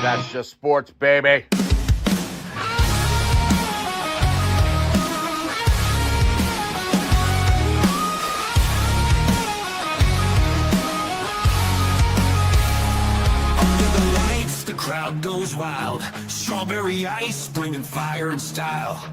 That's just sports, baby. Crowd goes wild. Strawberry ice, bringing fire and style.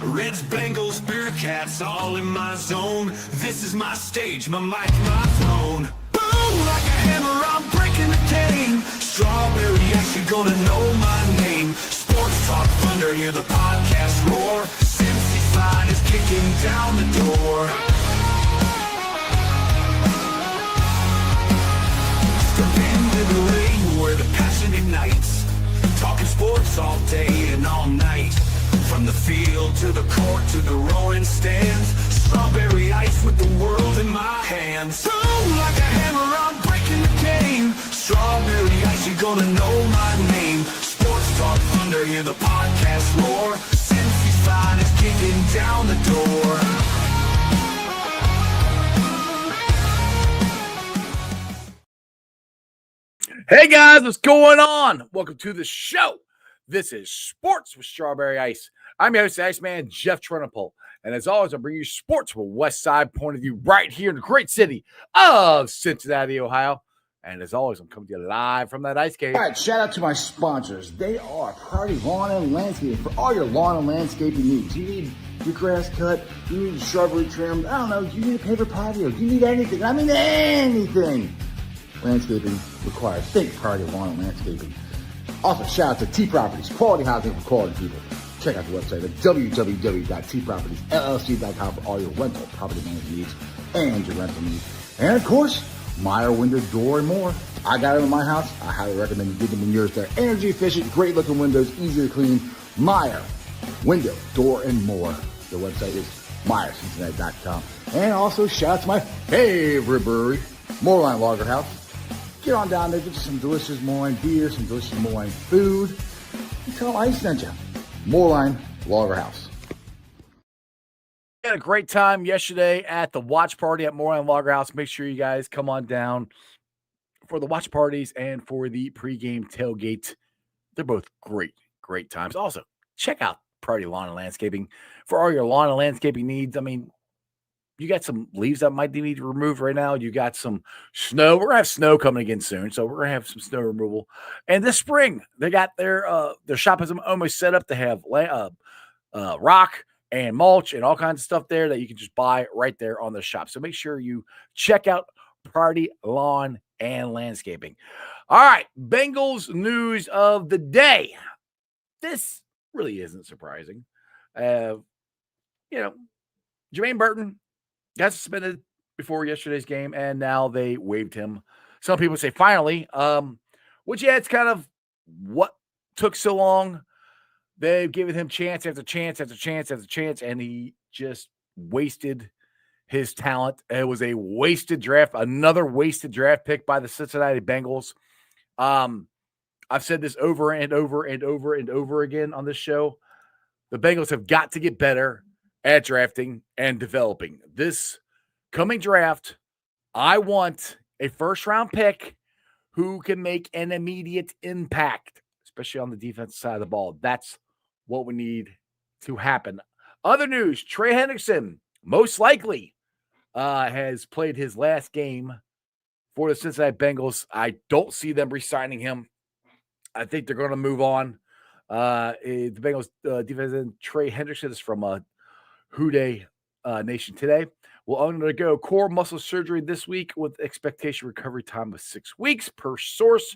Reds, Bengals, Bearcats, all in my zone. This is my stage, my mic, my throne. Boom, like a hammer, I'm breaking the game. Strawberry ice, you're gonna know my name. Sports Talk Thunder, hear the podcast roar. Cincy's line is kicking down the door. Step into the ring where the passion ignites. Talking sports all day and all night. From the field to the court to the roaring stands. Strawberry ice with the world in my hands. Boom, like a hammer, I'm breaking the game. Strawberry ice, you're gonna know my name. Sports Talk Thunder, hear the podcast roar. Cincy's line is kicking down the door. Hey guys, what's going on? Welcome to the show. This is Sports with Strawberry Ice. I'm your host, Iceman Jeff Trenopole. And as always, I bring you sports from a West Side point of view right here in the great city of Cincinnati, Ohio. And as always, I'm coming to you live from that ice cave. All right, shout out to my sponsors. They are Party Lawn and Landscaping for all your lawn and landscaping needs. You need your grass cut, you need shrubbery trimmed, I don't know, you need a paper patio, you need anything. I mean anything. Landscaping required. Think Party Lawn and Landscaping. Also, shout out to T Properties, quality housing for quality people. Check out the website at www.tpropertiesllc.com for all your rental property management needs and your rental needs. And of course, Meyer Window, Door, and more. I got them in my house. I highly recommend you get them in yours. They're energy efficient, great looking windows, easy to clean. Meyer Window, Door, and more. The website is MeyerCincinnati.com. And also, shout out to my favorite brewery, Moorline Lager House. Get on down there, get you some delicious Moorline beer, some delicious Moorline food. And tell them I sent you. Moorline Lager House. We had a great time yesterday at the watch party at Moorline Lager House. Make sure you guys come on down for the watch parties and for the pregame tailgate. They're both great times. Also, check out Party Lawn and Landscaping for all your lawn and landscaping needs. I mean, you got some leaves that might need removed right now. You got some snow. We're going to have snow coming again soon, so we're going to have some snow removal. And this spring, they got their shop is almost set up to have rock and mulch and all kinds of stuff there that you can just buy right there on the shop. So make sure you check out Party Lawn and Landscaping. All right, Bengals news of the day. This really isn't surprising. Jermaine Burton got suspended before yesterday's game, and now they waived him. Some people say finally, which, yeah, it's kind of what took so long. They've given him chance after chance after chance after chance, and he just wasted his talent. It was a wasted draft, another wasted draft pick by the Cincinnati Bengals. I've said this over and over and over and over again on this show. The Bengals have got to get better at drafting and developing. This coming draft, I want a first-round pick who can make an immediate impact, especially on the defensive side of the ball. That's what we need to happen. Other news, Trey Hendrickson most likely has played his last game for the Cincinnati Bengals. I don't see them re-signing him. I think they're going to move on. The Bengals defensive end, Trey Hendrickson, is from Dey Nation today. Will undergo core muscle surgery this week with expectation recovery time of 6 weeks per source.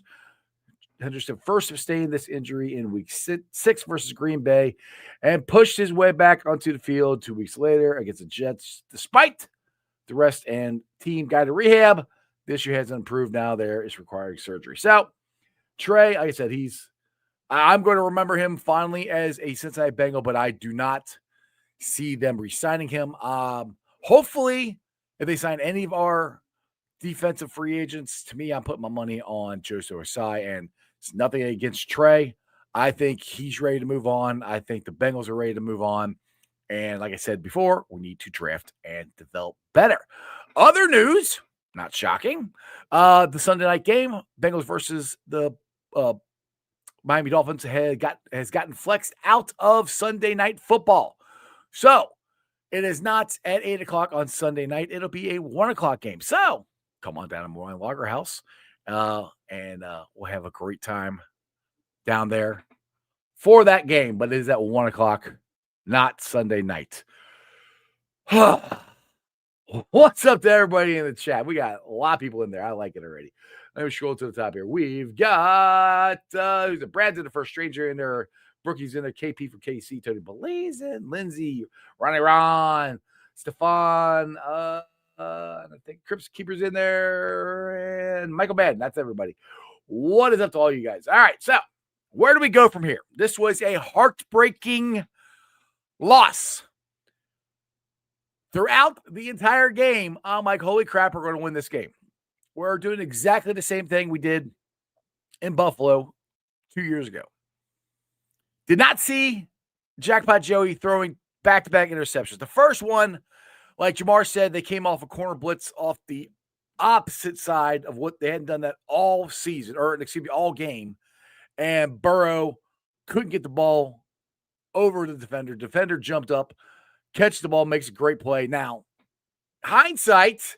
Henderson first sustained this injury in week 6 versus Green Bay and pushed his way back onto the field 2 weeks later against the Jets. Despite the rest and team guided rehab, the issue hasn't improved. Now there is requiring surgery. So Trey, like I said, I'm going to remember him fondly as a Cincinnati Bengal, but I do not see them re-signing him. Hopefully, if they sign any of our defensive free agents, to me, I'm putting my money on Joseph Ossai, and it's nothing against Trey. I think he's ready to move on. I think the Bengals are ready to move on. And like I said before, we need to draft and develop better. Other news, not shocking, the Sunday night game, Bengals versus the Miami Dolphins has gotten flexed out of Sunday Night Football. So it is not at 8 o'clock on Sunday night. It'll be a 1 o'clock game. So come on down to Moline Lager House, and we'll have a great time down there for that game. But it is at 1 o'clock, not Sunday night. What's up to everybody in the chat? We got a lot of people in there. I like it already. Let me scroll to the top here. We've got who's it? Brad's in the first, stranger in there. Brookie's in there. KP from KC. Tony Blazin, Lindsay, Ronnie Ron, Stefan. I think Crips Keeper's in there, and Michael Madden. That's everybody. What is up to all you guys? All right, so where do we go from here? This was a heartbreaking loss. Throughout the entire game, I'm like, holy crap, we're going to win this game. We're doing exactly the same thing we did in Buffalo 2 years ago. Did not see Jackpot Joey throwing back-to-back interceptions. The first one, like Jamar said, they came off a corner blitz off the opposite side of what they hadn't done that all season, or excuse me, all game. And Burrow couldn't get the ball over the defender. Defender jumped up, catch the ball, makes a great play. Now, hindsight,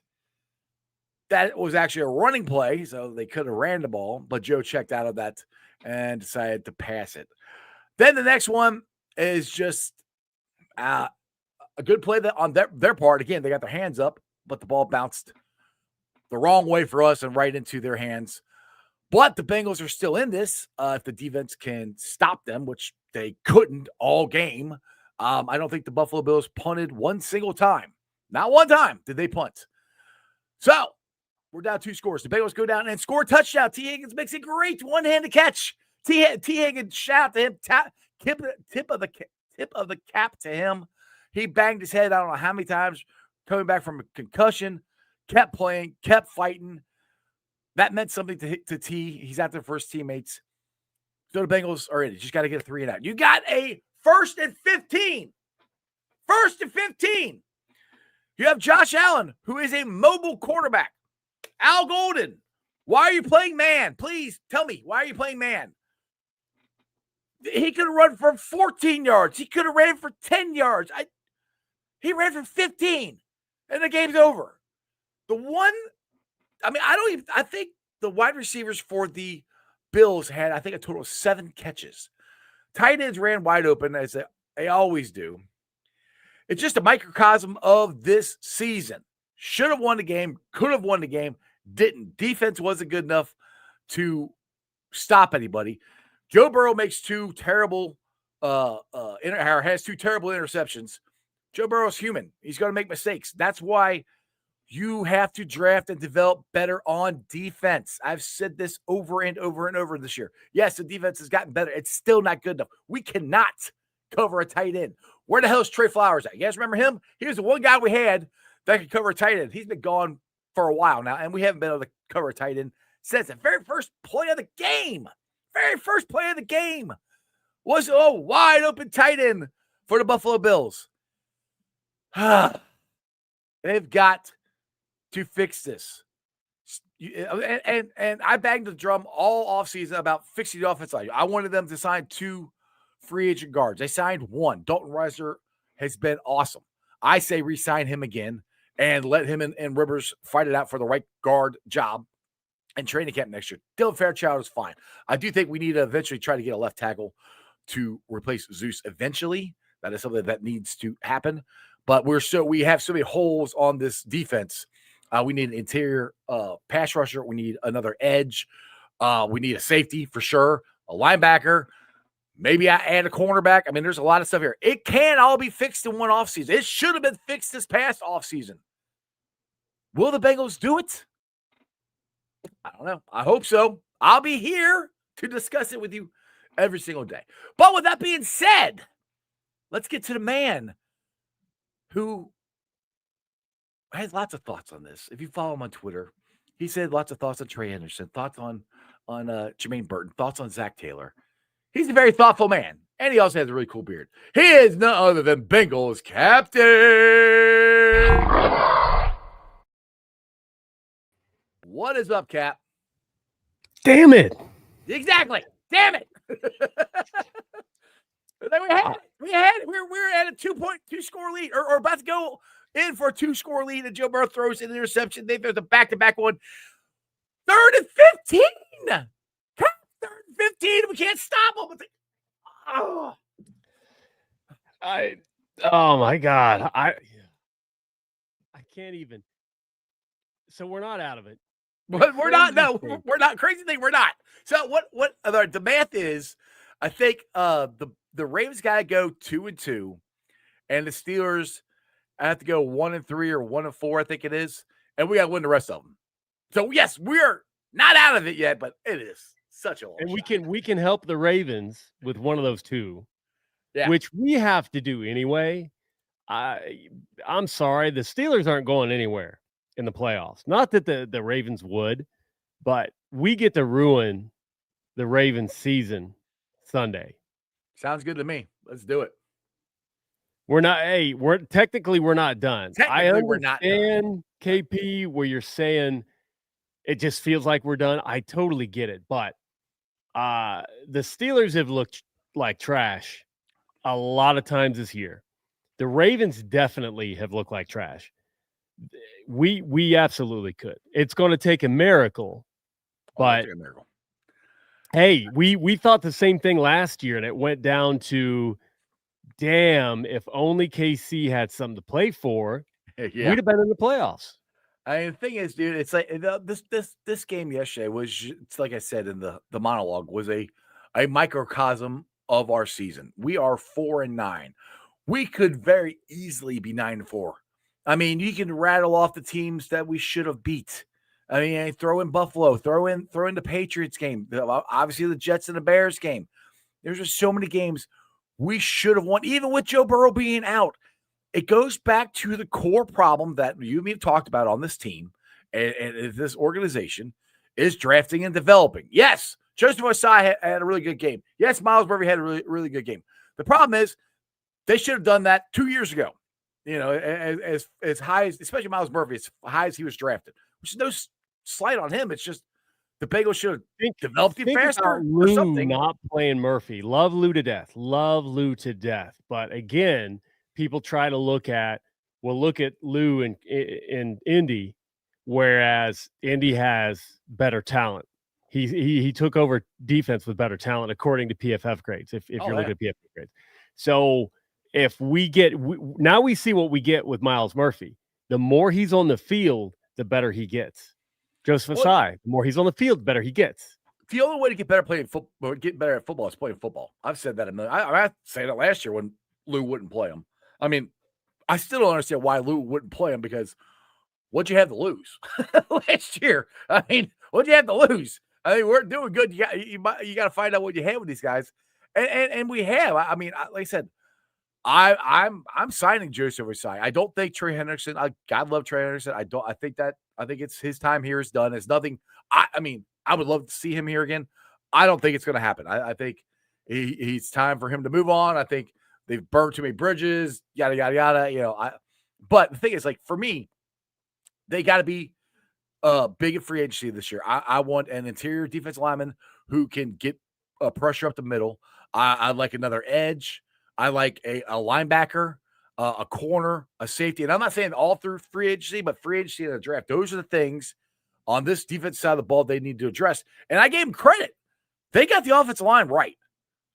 that was actually a running play, so they could have ran the ball, but Joe checked out of that and decided to pass it. Then the next one is just a good play that on their part. Again, they got their hands up, but the ball bounced the wrong way for us and right into their hands. But the Bengals are still in this if the defense can stop them, which they couldn't all game. I don't think the Buffalo Bills punted one single time. Not one time did they punt. So we're down 2 scores. The Bengals go down and score a touchdown. T. Higgins makes a great one-handed catch. T. Higgins, shout to him. Tip of the cap to him. He banged his head I don't know how many times coming back from a concussion. Kept playing, kept fighting. That meant something to T. He's out there for his teammates. So the Bengals are in it. Just got to get a 3 and out. You got a 1st and 15. 1st and 15. You have Josh Allen, who is a mobile quarterback. Al Golden, why are you playing man? Please tell me, why are you playing man? He could have run for 14 yards. He could have ran for 10 yards. He ran for 15, and the game's over. I think the wide receivers for the Bills had, I think, a total of 7 catches. Tight ends ran wide open, as they always do. It's just a microcosm of this season. Should have won the game, could have won the game, didn't. Defense wasn't good enough to stop anybody. Joe Burrow makes 2 terrible has 2 terrible interceptions. Joe Burrow's human. He's going to make mistakes. That's why you have to draft and develop better on defense. I've said this over and over and over this year. Yes, the defense has gotten better. It's still not good enough. We cannot cover a tight end. Where the hell is Trey Flowers at? You guys remember him? He was the one guy we had that could cover a tight end. He's been gone for a while now, and we haven't been able to cover a tight end since the very first play of the game. Very first play of the game was a wide open tight end for the Buffalo Bills. They've got to fix this. And I banged the drum all offseason about fixing the offensive line. I wanted them to sign 2 free agent guards. They signed 1. Dalton Reiser has been awesome. I say re-sign him again and let him and Rivers fight it out for the right guard job and training camp next year. Dylan Fairchild is fine. I do think we need to eventually try to get a left tackle to replace Zeus eventually. That is something that needs to happen. But we have so many holes on this defense. We need an interior pass rusher. We need another edge. We need a safety for sure, a linebacker. Maybe I add a cornerback. I mean, there's a lot of stuff here. It can all be fixed in one offseason. It should have been fixed this past offseason. Will the Bengals do it? I don't know. I hope so. I'll be here to discuss it with you every single day. But with that being said, let's get to the man who has lots of thoughts on this. If you follow him on Twitter, he said lots of thoughts on Trey Anderson, thoughts on Jermaine Burton, thoughts on Zach Taylor. He's a very thoughtful man, and he also has a really cool beard. He is none other than Bengals Captain. What is up, Cap? Damn it. Exactly. Damn it. Then we were at a 2.2 score lead, or about to go in for a 2-score lead, and Joe Burrow throws an interception. They throw the back-to-back one. 3rd and 15. Third and 15. We can't stop them. Oh my God. I can't even. So we're not out of it. But we're not. No, we're not. Crazy thing, we're not. So what the math is, I think the Ravens got to go 2-2, and the Steelers have to go 1-3 or 1-4, I think it is, and we got to win the rest of them. So yes, we're not out of it yet, but it is such a long and shot. we can help the Ravens with one of those two, Yeah. which we have to do anyway. I'm sorry, the Steelers aren't going anywhere in the playoffs. Not that the Ravens would, but we get to ruin the Ravens season Sunday. Sounds good to me. Let's do it. We're not. Hey, we're not done. Technically, we're not done. I understand, KP, where you're saying it just feels like we're done. I totally get it, but the Steelers have looked like trash a lot of times this year. The Ravens definitely have looked like trash. We absolutely could. It's going to take a miracle, but hey, we thought the same thing last year, and it went down to, damn, if only KC had something to play for, we'd have been in the playoffs. I mean, the thing is, dude, it's like this game yesterday was, it's like I said in the monologue, was a microcosm of our season. We are 4-9. We could very easily be 9-4. I mean, you can rattle off the teams that we should have beat. I mean, throw in Buffalo, throw in the Patriots game, obviously the Jets and the Bears game. There's just so many games we should have won, even with Joe Burrow being out. It goes back to the core problem that you and me have talked about on this team and this organization is drafting and developing. Yes, Joseph Osai had a really good game. Yes, Miles Murphy had a really, really good game. The problem is they should have done that 2 years ago. You know, as high as, especially Miles Murphy, as high as he was drafted, which is no slight on him. It's just the Bengals should have developed him faster or something. Not playing Murphy. Love Lou to death. But again, people try to look at Lou in Indy, whereas Indy has better talent. He took over defense with better talent according to PFF grades. If you're looking at PFF grades, so if we now we see what we get with Miles Murphy. The more he's on the field, the better he gets. Joseph Osai, the more he's on the field, the better he gets. The only way to get better playing football, or get better at football, is playing football. I've said that a million. I said it last year when Lou wouldn't play him. I mean, I still don't understand why Lou wouldn't play him, because what'd you have to lose last year? I mean, what'd you have to lose? I mean, we're doing good. You got to find out what you have with these guys, and we have. I mean, like I said, I'm signing Joseph Osai. I don't think Trey Hendrickson. God love Trey Hendrickson. I think it's his time here is done. It's nothing. I mean, I would love to see him here again. I don't think it's going to happen. I think he's time for him to move on. I think they've burned too many bridges. Yada yada yada. You know. But the thing is, like, for me, they got to be big in free agency this year. I want an interior defensive lineman who can get pressure up the middle. I like another edge. I like a linebacker, a corner, a safety. And I'm not saying all through free agency, but free agency and the draft. Those are the things on this defense side of the ball they need to address. And I gave them credit. They got the offensive line right.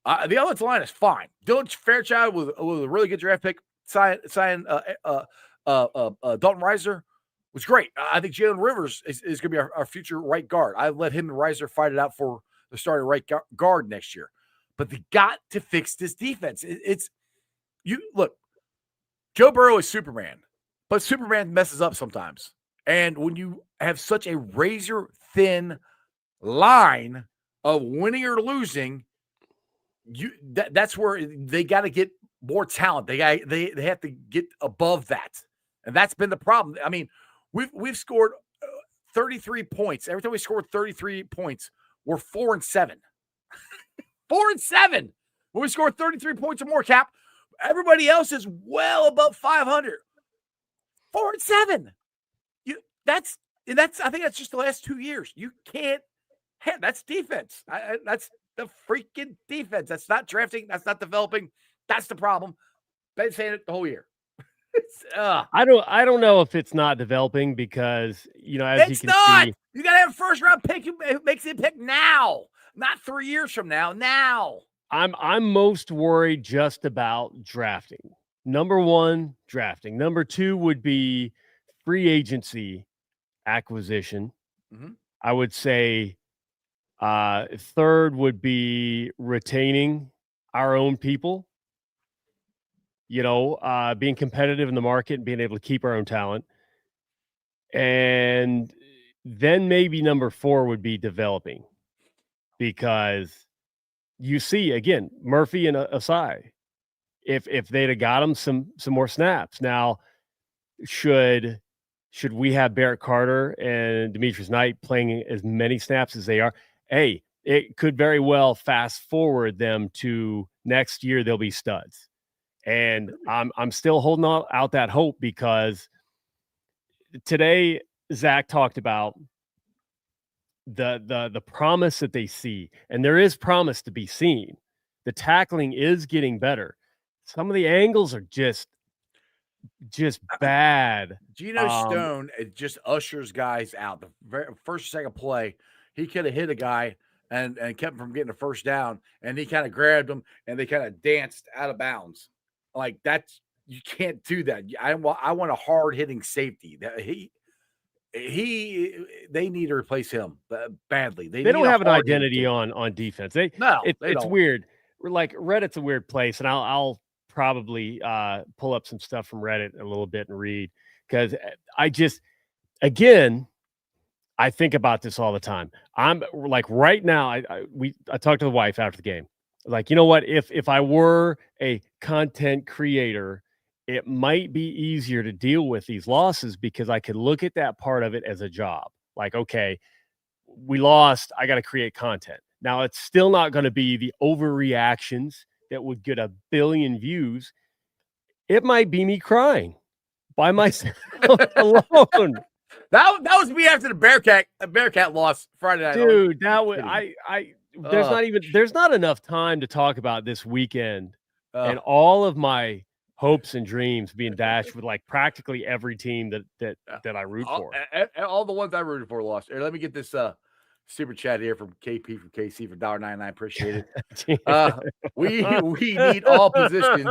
The offensive line is fine. Dylan Fairchild with a really good draft pick. Dalton Reiser was great. I think Jalen Rivers is going to be our future right guard. I let him and Reiser fight it out for the starting right guard next year. But they got to fix this defense. Look, Joe Burrow is Superman, but Superman messes up sometimes. And when you have such a razor thin line of winning or losing, that's where they got to get more talent. They have to get above that, and that's been the problem. I mean, we've scored 33 points. Every time we scored 33 points, we're 4-7. 4-7. When we score 33 points or more, Cap, everybody else is well above 500. 4-7. That's I think that's just the last 2 years. You can't have that's defense. the freaking defense. That's not drafting. That's not developing. That's the problem. Been saying it the whole year. I don't know if it's not developing because, as you It's can not. see, You got to have a first round pick who makes it pick now, not 3 years from now. Now. I'm most worried just about drafting. Number one, drafting. Number two would be free agency acquisition. Mhm. I would say third would be retaining our own people. Being competitive in the market and being able to keep our own talent. And then maybe number four would be developing, because you see again Murphy and Asai. If they'd have got him some more snaps. Now, should we have Barrett Carter and Demetrius Knight playing as many snaps as they are? Hey, it could very well fast forward them to next year. They'll be studs. And I'm still holding out that hope, because today Zach talked about the promise that they see, and there is promise to be seen. The tackling is getting better. Some of the angles are just bad. Geno Stone, it just ushers guys out. The very first or second play, he could have hit a guy and kept him from getting a first down, and he kind of grabbed him and they kind of danced out of bounds. Like, that's, you can't do that. I want a hard hitting safety. That they need to replace him badly. They don't have an identity on defense. It's don't. weird. We're like, Reddit's a weird place, and I'll probably pull up some stuff from Reddit a little bit and read, because I think about this all the time. I'm like, right now, I talked to the wife after the game. Like, you know what? If I were a content creator, it might be easier to deal with these losses, because I could look at that part of it as a job. Like, okay, we lost. I got to create content. Now, it's still not going to be the overreactions that would get 1 billion views. It might be me crying by myself alone. That was me after the Bearcat loss Friday night. Dude, that was there's not enough time to talk about this weekend and all of my hopes and dreams being dashed with like practically every team that I root for. All the ones I rooted for lost. Here, let me get this super chat here from KP from KC for $1.99. Appreciate it. We need all positions.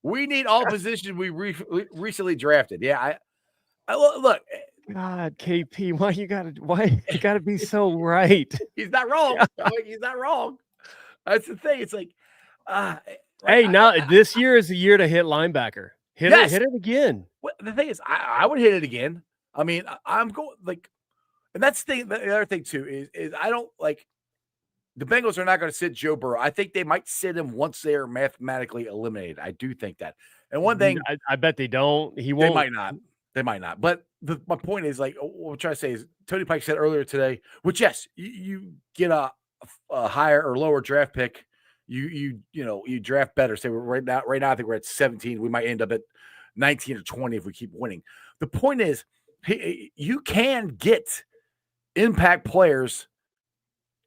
We need all positions we recently drafted. Yeah, I look. God, KP, why you gotta be so right? He's not wrong. He's not wrong. That's the thing. It's like, hey, now this year is the year to hit linebacker. Hit it again. Well, the thing is, I would hit it again. I mean, I'm going like, and that's the thing. The other thing too is I don't like. The Bengals are not going to sit Joe Burrow. I think they might sit him once they are mathematically eliminated. I do think that. And one thing, I bet they don't. He won't. They might not. But my point is, like, what I'm trying to say is, Tony Pike said earlier today, which, yes, you get a higher or lower draft pick, you draft better. Say right now, I think we're at 17. We might end up at 19 or 20 if we keep winning. The point is, you can get impact players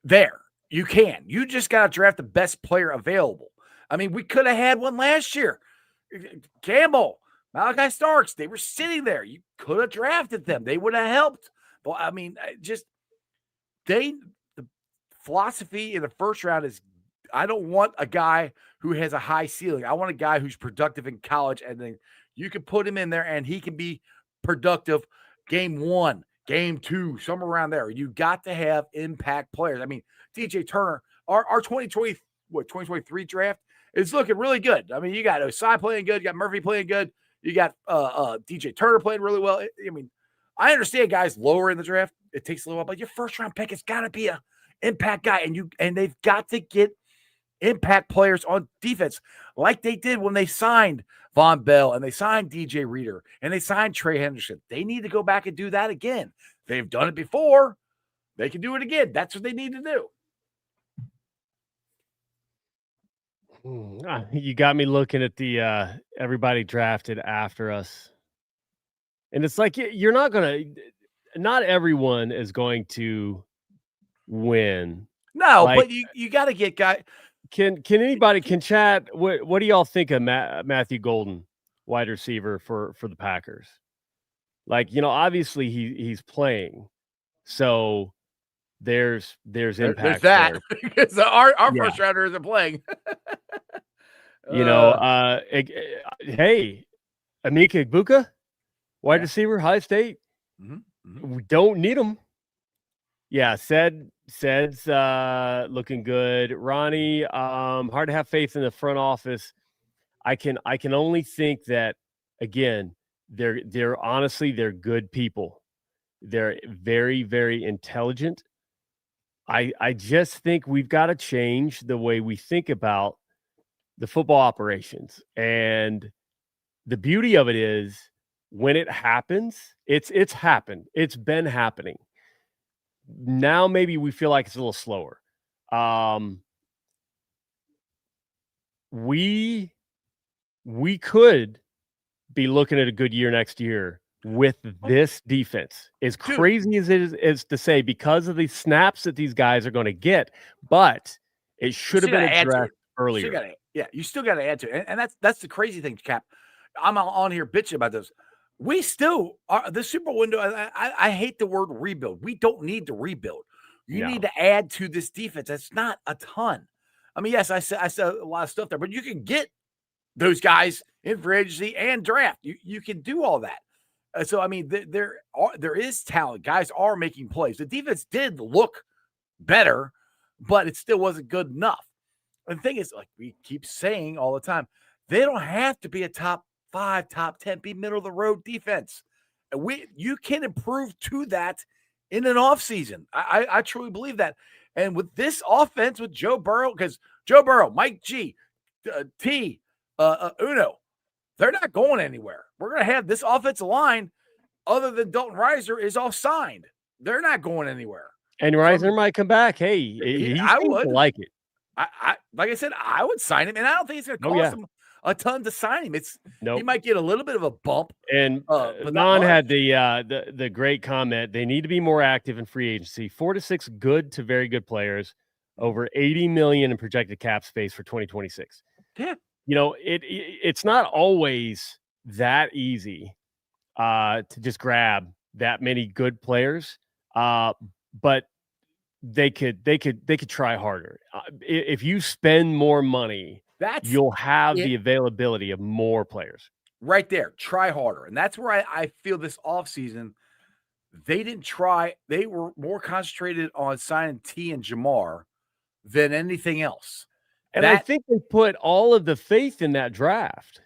there. You can. You just got to draft the best player available. I mean, we could have had one last year. Campbell, Malachi Starks, they were sitting there. You could have drafted them. They would have helped. But, I mean, the philosophy in the first round is, I don't want a guy who has a high ceiling. I want a guy who's productive in college, and then you can put him in there, and he can be productive game 1, game 2, somewhere around there. You got to have impact players. I mean, DJ Turner, our 2023 draft is looking really good. I mean, you got Osai playing good, you got Murphy playing good, you got DJ Turner playing really well. I mean, I understand guys lower in the draft, it takes a little while, but your first round pick has got to be an impact guy, and they've got to get impact players on defense like they did when they signed Von Bell and they signed DJ Reader and they signed Trey Henderson. They need to go back and do that again. They've done it before. They can do it again. That's what they need to do. You got me looking at the everybody drafted after us. And it's like, not everyone is going to win. No, Like, but you got to get guy. can anybody can chat? What do y'all think of Matthew Golden, wide receiver for the Packers? Like, obviously he's playing, so there's There's impact that there. because our Yeah, first rounder isn't playing. hey, Amika Ibuka, wide Yeah. receiver, High State. Mhm, mhm. We don't need him. Yeah, Said's looking good. Ronnie, hard to have faith in the front office. I can only think that, again, they're honestly, they're good people. They're very, very intelligent. I just think we've got to change the way we think about the football operations. And the beauty of it is when it happens, it's happened. It's been happening. Now maybe we feel like it's a little slower. We could be looking at a good year next year with this defense. As crazy as it is to say, because of the snaps that these guys are going to get, but it should have been addressed earlier. You still got to add to it, and that's the crazy thing, Cap. I'm on here bitching about this. We still are the Super Bowl window. I hate the word rebuild. We don't need to rebuild. You need to add to this defense. That's not a ton. I mean, yes, I said a lot of stuff there, but you can get those guys in free agency and draft. You can do all that. So I mean, there is talent. Guys are making plays. The defense did look better, but it still wasn't good enough. And the thing is, like we keep saying all the time, they don't have to be a top 5, top 10, be middle of the road defense. And you can improve to that in an offseason. I truly believe that. And with this offense, with Joe Burrow, because Joe Burrow, Mike G, Uno, they're not going anywhere. We're going to have this offensive line, other than Dalton Reiser, is all signed. They're not going anywhere. And Reiser might come back. Hey, he I seems would to like it. I like I said, I would sign him, and I don't think it's going to cost him a ton to sign him. He might get a little bit of a bump. And Non had the great comment. They need to be more active in free agency. 4 to 6 good to very good players, over $80 million in projected cap space for 2026. Yeah, it's not always that easy to just grab that many good players, but they could try harder. If you spend more money, you'll have the availability of more players. Right there, try harder. And that's where I feel this offseason, they didn't try. They were more concentrated on signing T and Jamar than anything else. And I think they put all of the faith in that draft.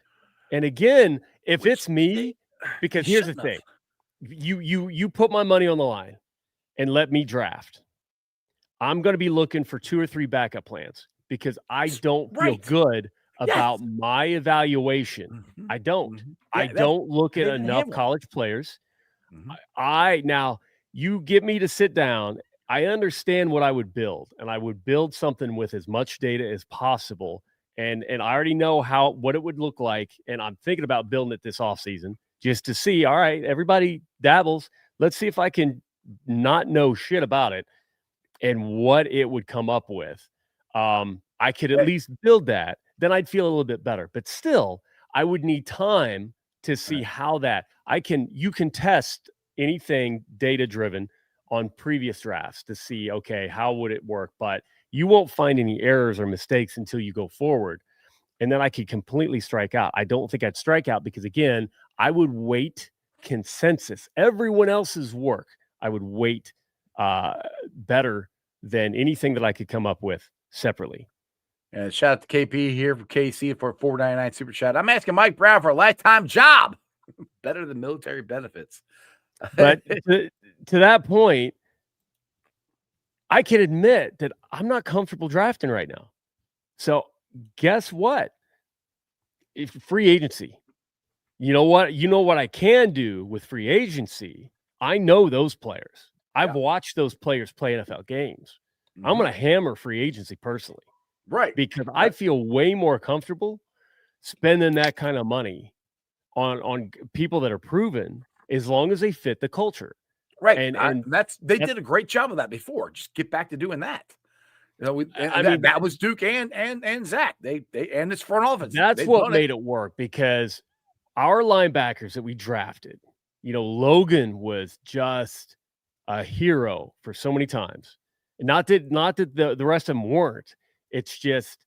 And again, if it's me, because here's the thing, you put my money on the line and let me draft. I'm going to be looking for 2 or 3 backup plans because I don't feel good about my evaluation. Mm-hmm. I don't. I don't look at enough college players. Mm-hmm. Now you get me to sit down. I understand what I would build, and I would build something with as much data as possible. And I already know what it would look like. And I'm thinking about building it this offseason just to see, all right, everybody dabbles. Let's see if I can not know shit about it and what it would come up with. I could at least build that. Then I'd feel a little bit better. But still, I would need time to see how you can test anything data-driven on previous drafts to see, okay, how would it work? But you won't find any errors or mistakes until you go forward. And then I could completely strike out. I don't think I'd strike out because, again, I would weight consensus, everyone else's work. I would weight better than anything that I could come up with separately. And shout out to KP here for KC for $4.99 super chat. I'm asking Mike Brown for a lifetime job. Better than military benefits. But to that point, I can admit that I'm not comfortable drafting right now. So guess what? If free agency, you know what I can do with free agency. I know those players. I've watched those players play NFL games. Mm-hmm. I'm going to hammer free agency personally. Right. Because I feel way more comfortable spending that kind of money on people that are proven as long as they fit the culture. Right. And They did a great job of that before. Just get back to doing that. I mean, that was Duke and Zach. They and this front office. that's They've what done made it work, because our linebackers that we drafted, Logan was just a hero for so many times. Not that the rest of them weren't. It's just,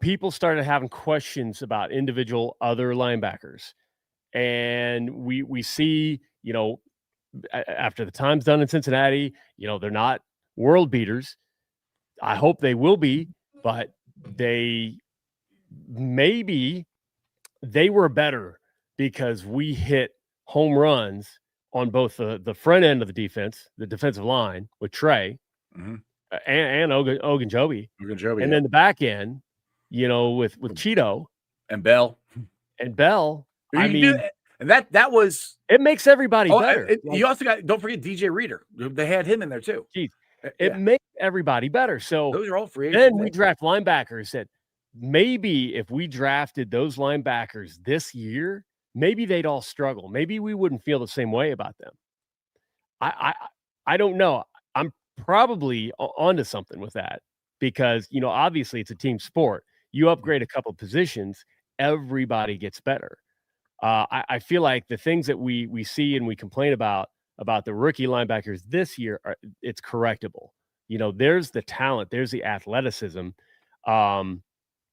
people started having questions about individual other linebackers. And we see, after the time's done in Cincinnati, they're not world beaters. I hope they will be, but maybe they were better because we hit home runs on both the front end of the defense, the defensive line with Trey, and Ogunjobi, and then the back end, with Cheeto and Bell. I mean, and that was it makes everybody better. You also don't forget DJ Reader. They had him in there too. Geez, it makes everybody better. So those are all free agents. Then we draft linebackers that maybe if we drafted those linebackers this year, maybe they'd all struggle. Maybe we wouldn't feel the same way about them. I don't know. I'm probably onto something with that, because obviously it's a team sport. You upgrade a couple of positions, everybody gets better. I feel like the things that we see and we complain about the rookie linebackers this year, it's correctable. There's the talent, there's the athleticism.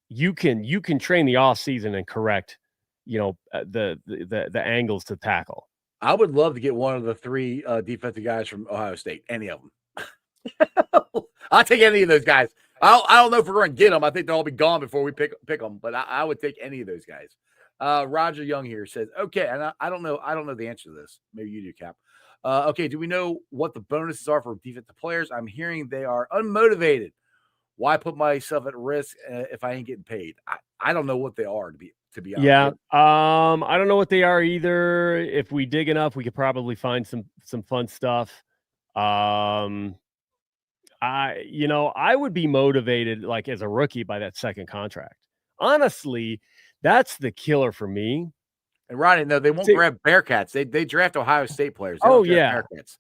You can train the off season and correct, the angles to tackle. I would love to get one of the 3 defensive guys from Ohio State, any of them. I'll take any of those guys. I don't know if we're going to get them. I think they'll all be gone before we pick them, but I would take any of those guys. Roger Young here says, okay, and I don't know the answer to this. Maybe you do, Cap. Okay, do we know what the bonuses are for defensive players? I'm hearing they are unmotivated. Why put myself at risk if I ain't getting paid? I don't know what they are, to be honest. Yeah, I don't know what they are either. If we dig enough, we could probably find some fun stuff. I would be motivated, like, as a rookie by that second contract. Honestly, that's the killer for me. And Ronnie, no, they won't grab Bearcats. They draft Ohio State players. They don't draft Bearcats.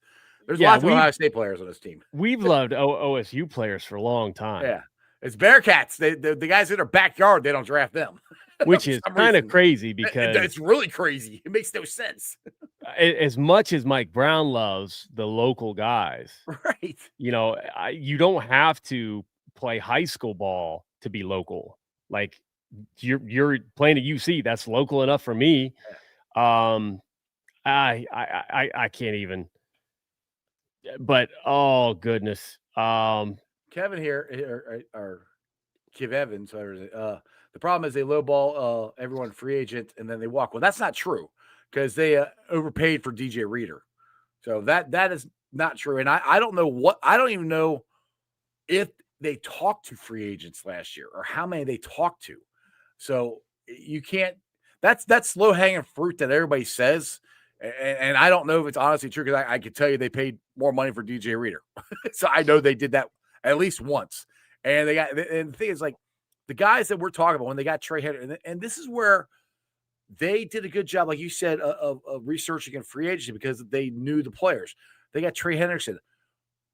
There's lots of Ohio State players on this team. We've loved OSU players for a long time. Yeah, it's Bearcats. The guys in their backyard, they don't draft them. Which is kind of crazy, because it's really crazy. It makes no sense. As much as Mike Brown loves the local guys, right? You don't have to play high school ball to be local. Like, you're playing at UC, that's local enough for me. I can't even. But oh goodness, Kevin here or Kev Evans, whatever. The problem is they lowball everyone free agent and then they walk. Well, that's not true, because they overpaid for DJ Reader. So that is not true. And I don't know I don't even know if they talked to free agents last year or how many they talked to. So you can't. That's low hanging fruit that everybody says. And I don't know if it's honestly true, because I could tell you they paid more money for DJ Reader. So I know they did that at least once. And the thing is, like, the guys that we're talking about when they got Trey Henderson, and this is where they did a good job, like you said, of researching in free agency, because they knew the players. They got Trey Henderson.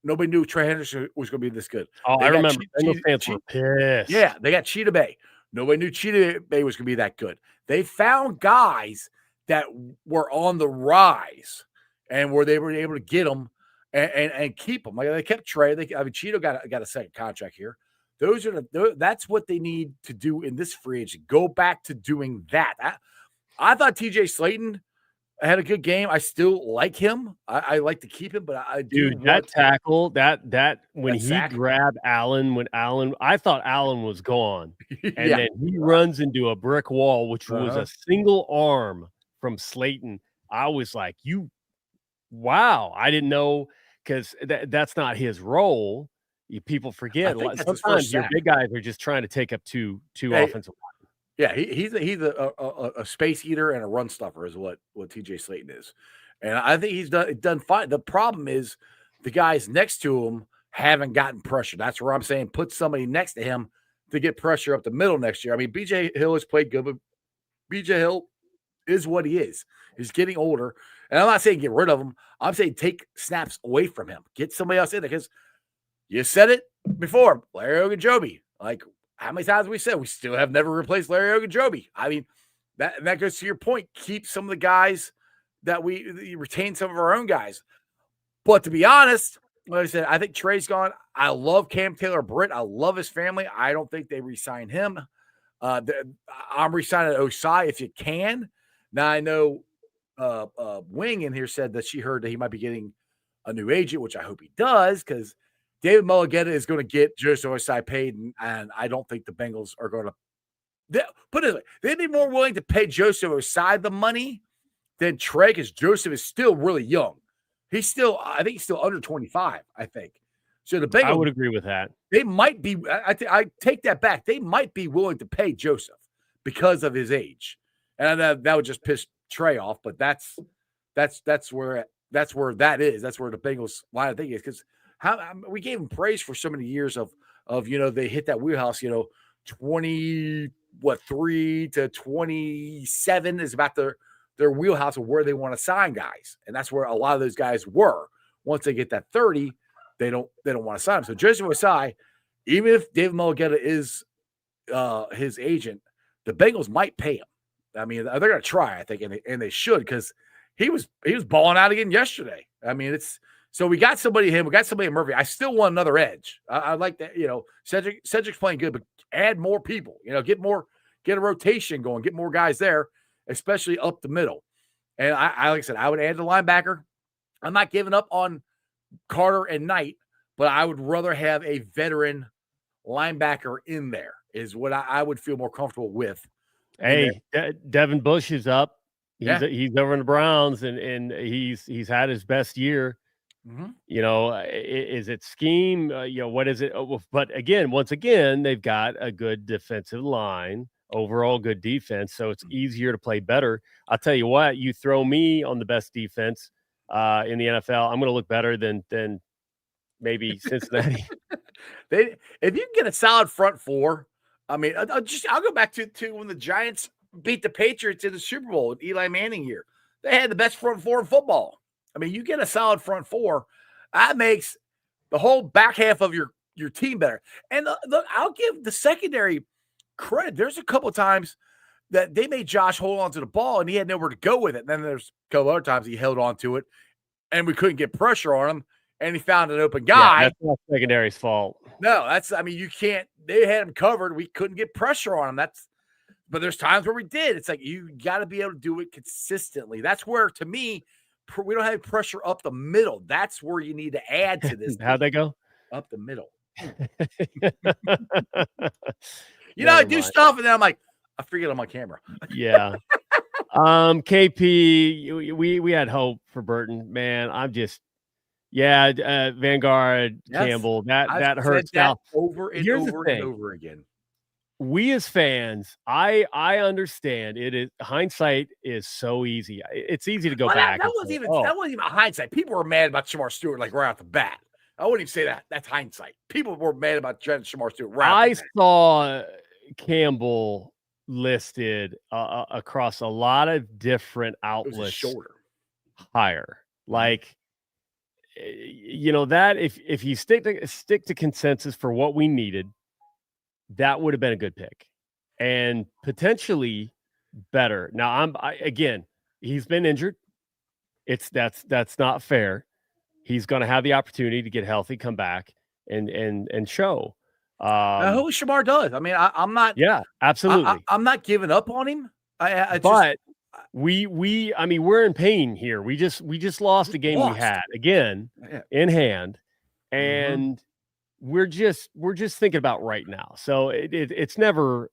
Nobody knew Trey Henderson was going to be this good. Oh, I remember. Fans were pissed. Yeah, they got Cheetah Bay. Nobody knew Cheetah Bay was going to be that good. They found guys that were on the rise, and where they were able to get them and keep them. Like, they kept Trey. Cheeto got a second contract here. That's what they need to do in this free agency. Go back to doing that. I thought TJ Slayton had a good game. I still like him. I like to keep him, but I do. Dude, that tackle, that when he grabbed Allen, I thought Allen was gone, and then he runs into a brick wall, which was a single arm from Slayton. I was like, wow, I didn't know, because that's not his role. People forget. Sometimes your big guys are just trying to take up two offensive line. Yeah, he's a space eater and a run stuffer is what TJ Slayton is. And I think he's done fine. The problem is the guys next to him haven't gotten pressure. That's where I'm saying put somebody next to him to get pressure up the middle next year. I mean, BJ Hill has played good, but BJ Hill is what he is. He's getting older. And I'm not saying get rid of him. I'm saying take snaps away from him. Get somebody else in there because you said it before, Larry Ogunjobi. Like, how many times we said we still have never replaced Larry Ogunjobi? I mean, that goes to your point. Keep some of the guys that we retain some of our own guys. But to be honest, like I said, I think Trey's gone. I love Cam Taylor-Britt. I love his family. I don't think they re-sign him. I'm re-signing Osai if you can. Now, I know Wing in here said that she heard that he might be getting a new agent, which I hope he does, because David Mulligetta is going to get Joseph Osai paid, and I don't think the Bengals are going to put it this way. They'd be more willing to pay Joseph Osai the money than Trey, because Joseph is still really young. I think he's still under 25, I think. So the Bengals, I would agree with that. They might be, I take that back. They might be willing to pay Joseph because of his age. And that would just piss Trey off, but that's where that is. That's where the Bengals line of thinking is, because we gave him praise for so many years of they hit that wheelhouse, 3 to 27 is about their wheelhouse of where they want to sign guys. And that's where a lot of those guys were. Once they get that 30, they don't want to sign him. So Joseph Osai, even if David Mulligetta is his agent, the Bengals might pay him. I mean, they're going to try, I think, and they should, because he was balling out again yesterday. I mean, so we got somebody in him. We got somebody in Murphy. I still want another edge. I like that. Cedric's playing good, but add more people. Get a rotation going, get more guys there, especially up the middle. And I like I said, I would add the linebacker. I'm not giving up on Carter and Knight, but I would rather have a veteran linebacker in there is what I would feel more comfortable with. Hey, Devin Bush is up. He's over in the Browns, and he's had his best year. Mm-hmm. Is it scheme? What is it? But once again, they've got a good defensive line, overall good defense, so it's easier to play better. I'll tell you what, you throw me on the best defense in the NFL, I'm going to look better than maybe Cincinnati. If you can get a solid front four, I mean, I'll go back to when the Giants beat the Patriots in the Super Bowl with Eli Manning year. They had the best front four in football. I mean, you get a solid front four, that makes the whole back half of your team better. And look, I'll give the secondary credit. There's a couple of times that they made Josh hold on to the ball and he had nowhere to go with it. And then there's a couple other times he held on to it and we couldn't get pressure on him and he found an open guy. Yeah, that's not secondary's fault. No, you can't. They had him covered. We couldn't get pressure on him. But there's times where we did. It's like you got to be able to do it consistently. That's where, to me, we don't have pressure up the middle. That's where you need to add to this. How'd they go? Up the middle. I do stuff, and then I'm like, I forget on my camera. Yeah. KP, we had hope for Burton, man. Vanguard, yes, Campbell, that hurts now. Over and over and over again. We as fans, I understand it is hindsight is so easy. It's easy to go back. That wasn't even hindsight. People were mad about Shamar Stewart like right off the bat. I wouldn't even say that. That's hindsight. People were mad about Shamar Stewart right off the bat. I saw Campbell listed across a lot of different outlets. Shoulder higher, like that if you stick to consensus for what we needed, that would have been a good pick and potentially better. Now again, he's been injured. That's not fair. He's going to have the opportunity to get healthy, come back and show. I hope Shamar does. I mean, I'm not. Yeah, absolutely. I'm not giving up on him. We're in pain here. We just lost a game we had again in hand, and we're just thinking about right now. So it's never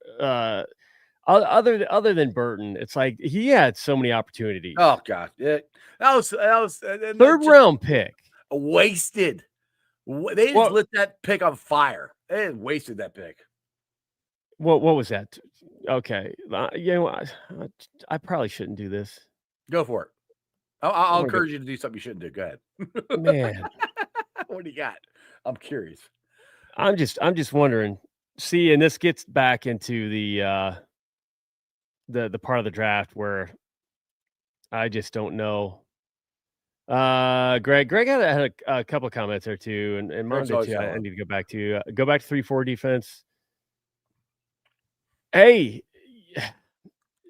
other than Burton. It's like he had so many opportunities. Oh God, that was third round pick wasted. They just lit that pick on fire. They wasted that pick. What was that? Okay, I probably shouldn't do this. Go for it. I'll encourage you to do something you shouldn't do. Go ahead. Man, what do you got? I'm curious. I'm just wondering. See, and this gets back into the part of the draft where I just don't know Greg had a couple of comments there too, and mine Greg's did always too. I yelling. need to go back to 3-4 defense. Hey,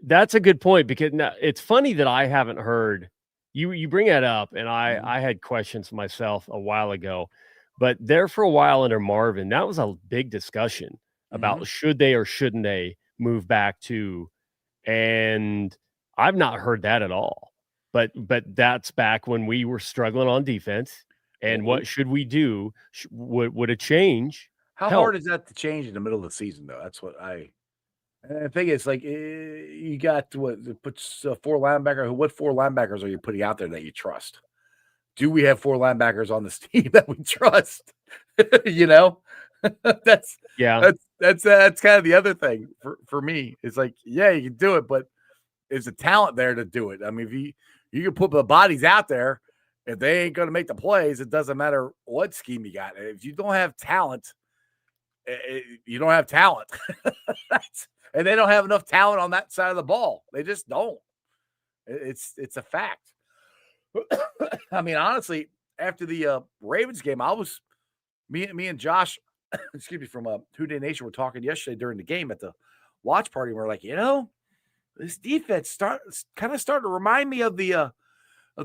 that's a good point because now, it's funny that I haven't heard you bring that up, and I had questions myself a while ago, but there for a while under Marvin, that was a big discussion about should they or shouldn't they move back to, and I've not heard that at all. But that's back when we were struggling on defense, and Well, what should we do? Would a change how help? hard is that to change in the middle of the season, though? That's what I think. It's like you got what it puts 4 linebackers. What 4 linebackers are you putting out there that you trust? Do we have 4 linebackers on this team that we trust? You know, that's Yeah. that's kind of the other thing for me. It's like, yeah, you can do it, but is the talent there to do it? I mean, if you can put the bodies out there, if they ain't going to make the plays, it doesn't matter what scheme you got. If you don't have talent, you don't have talent. And they don't have enough talent on that side of the ball. They just don't. It's a fact. I mean, honestly, after the Ravens game, I was me and Josh, excuse me, from Dey Nation were talking yesterday during the game at the watch party. We're like, this defense starting to remind me of the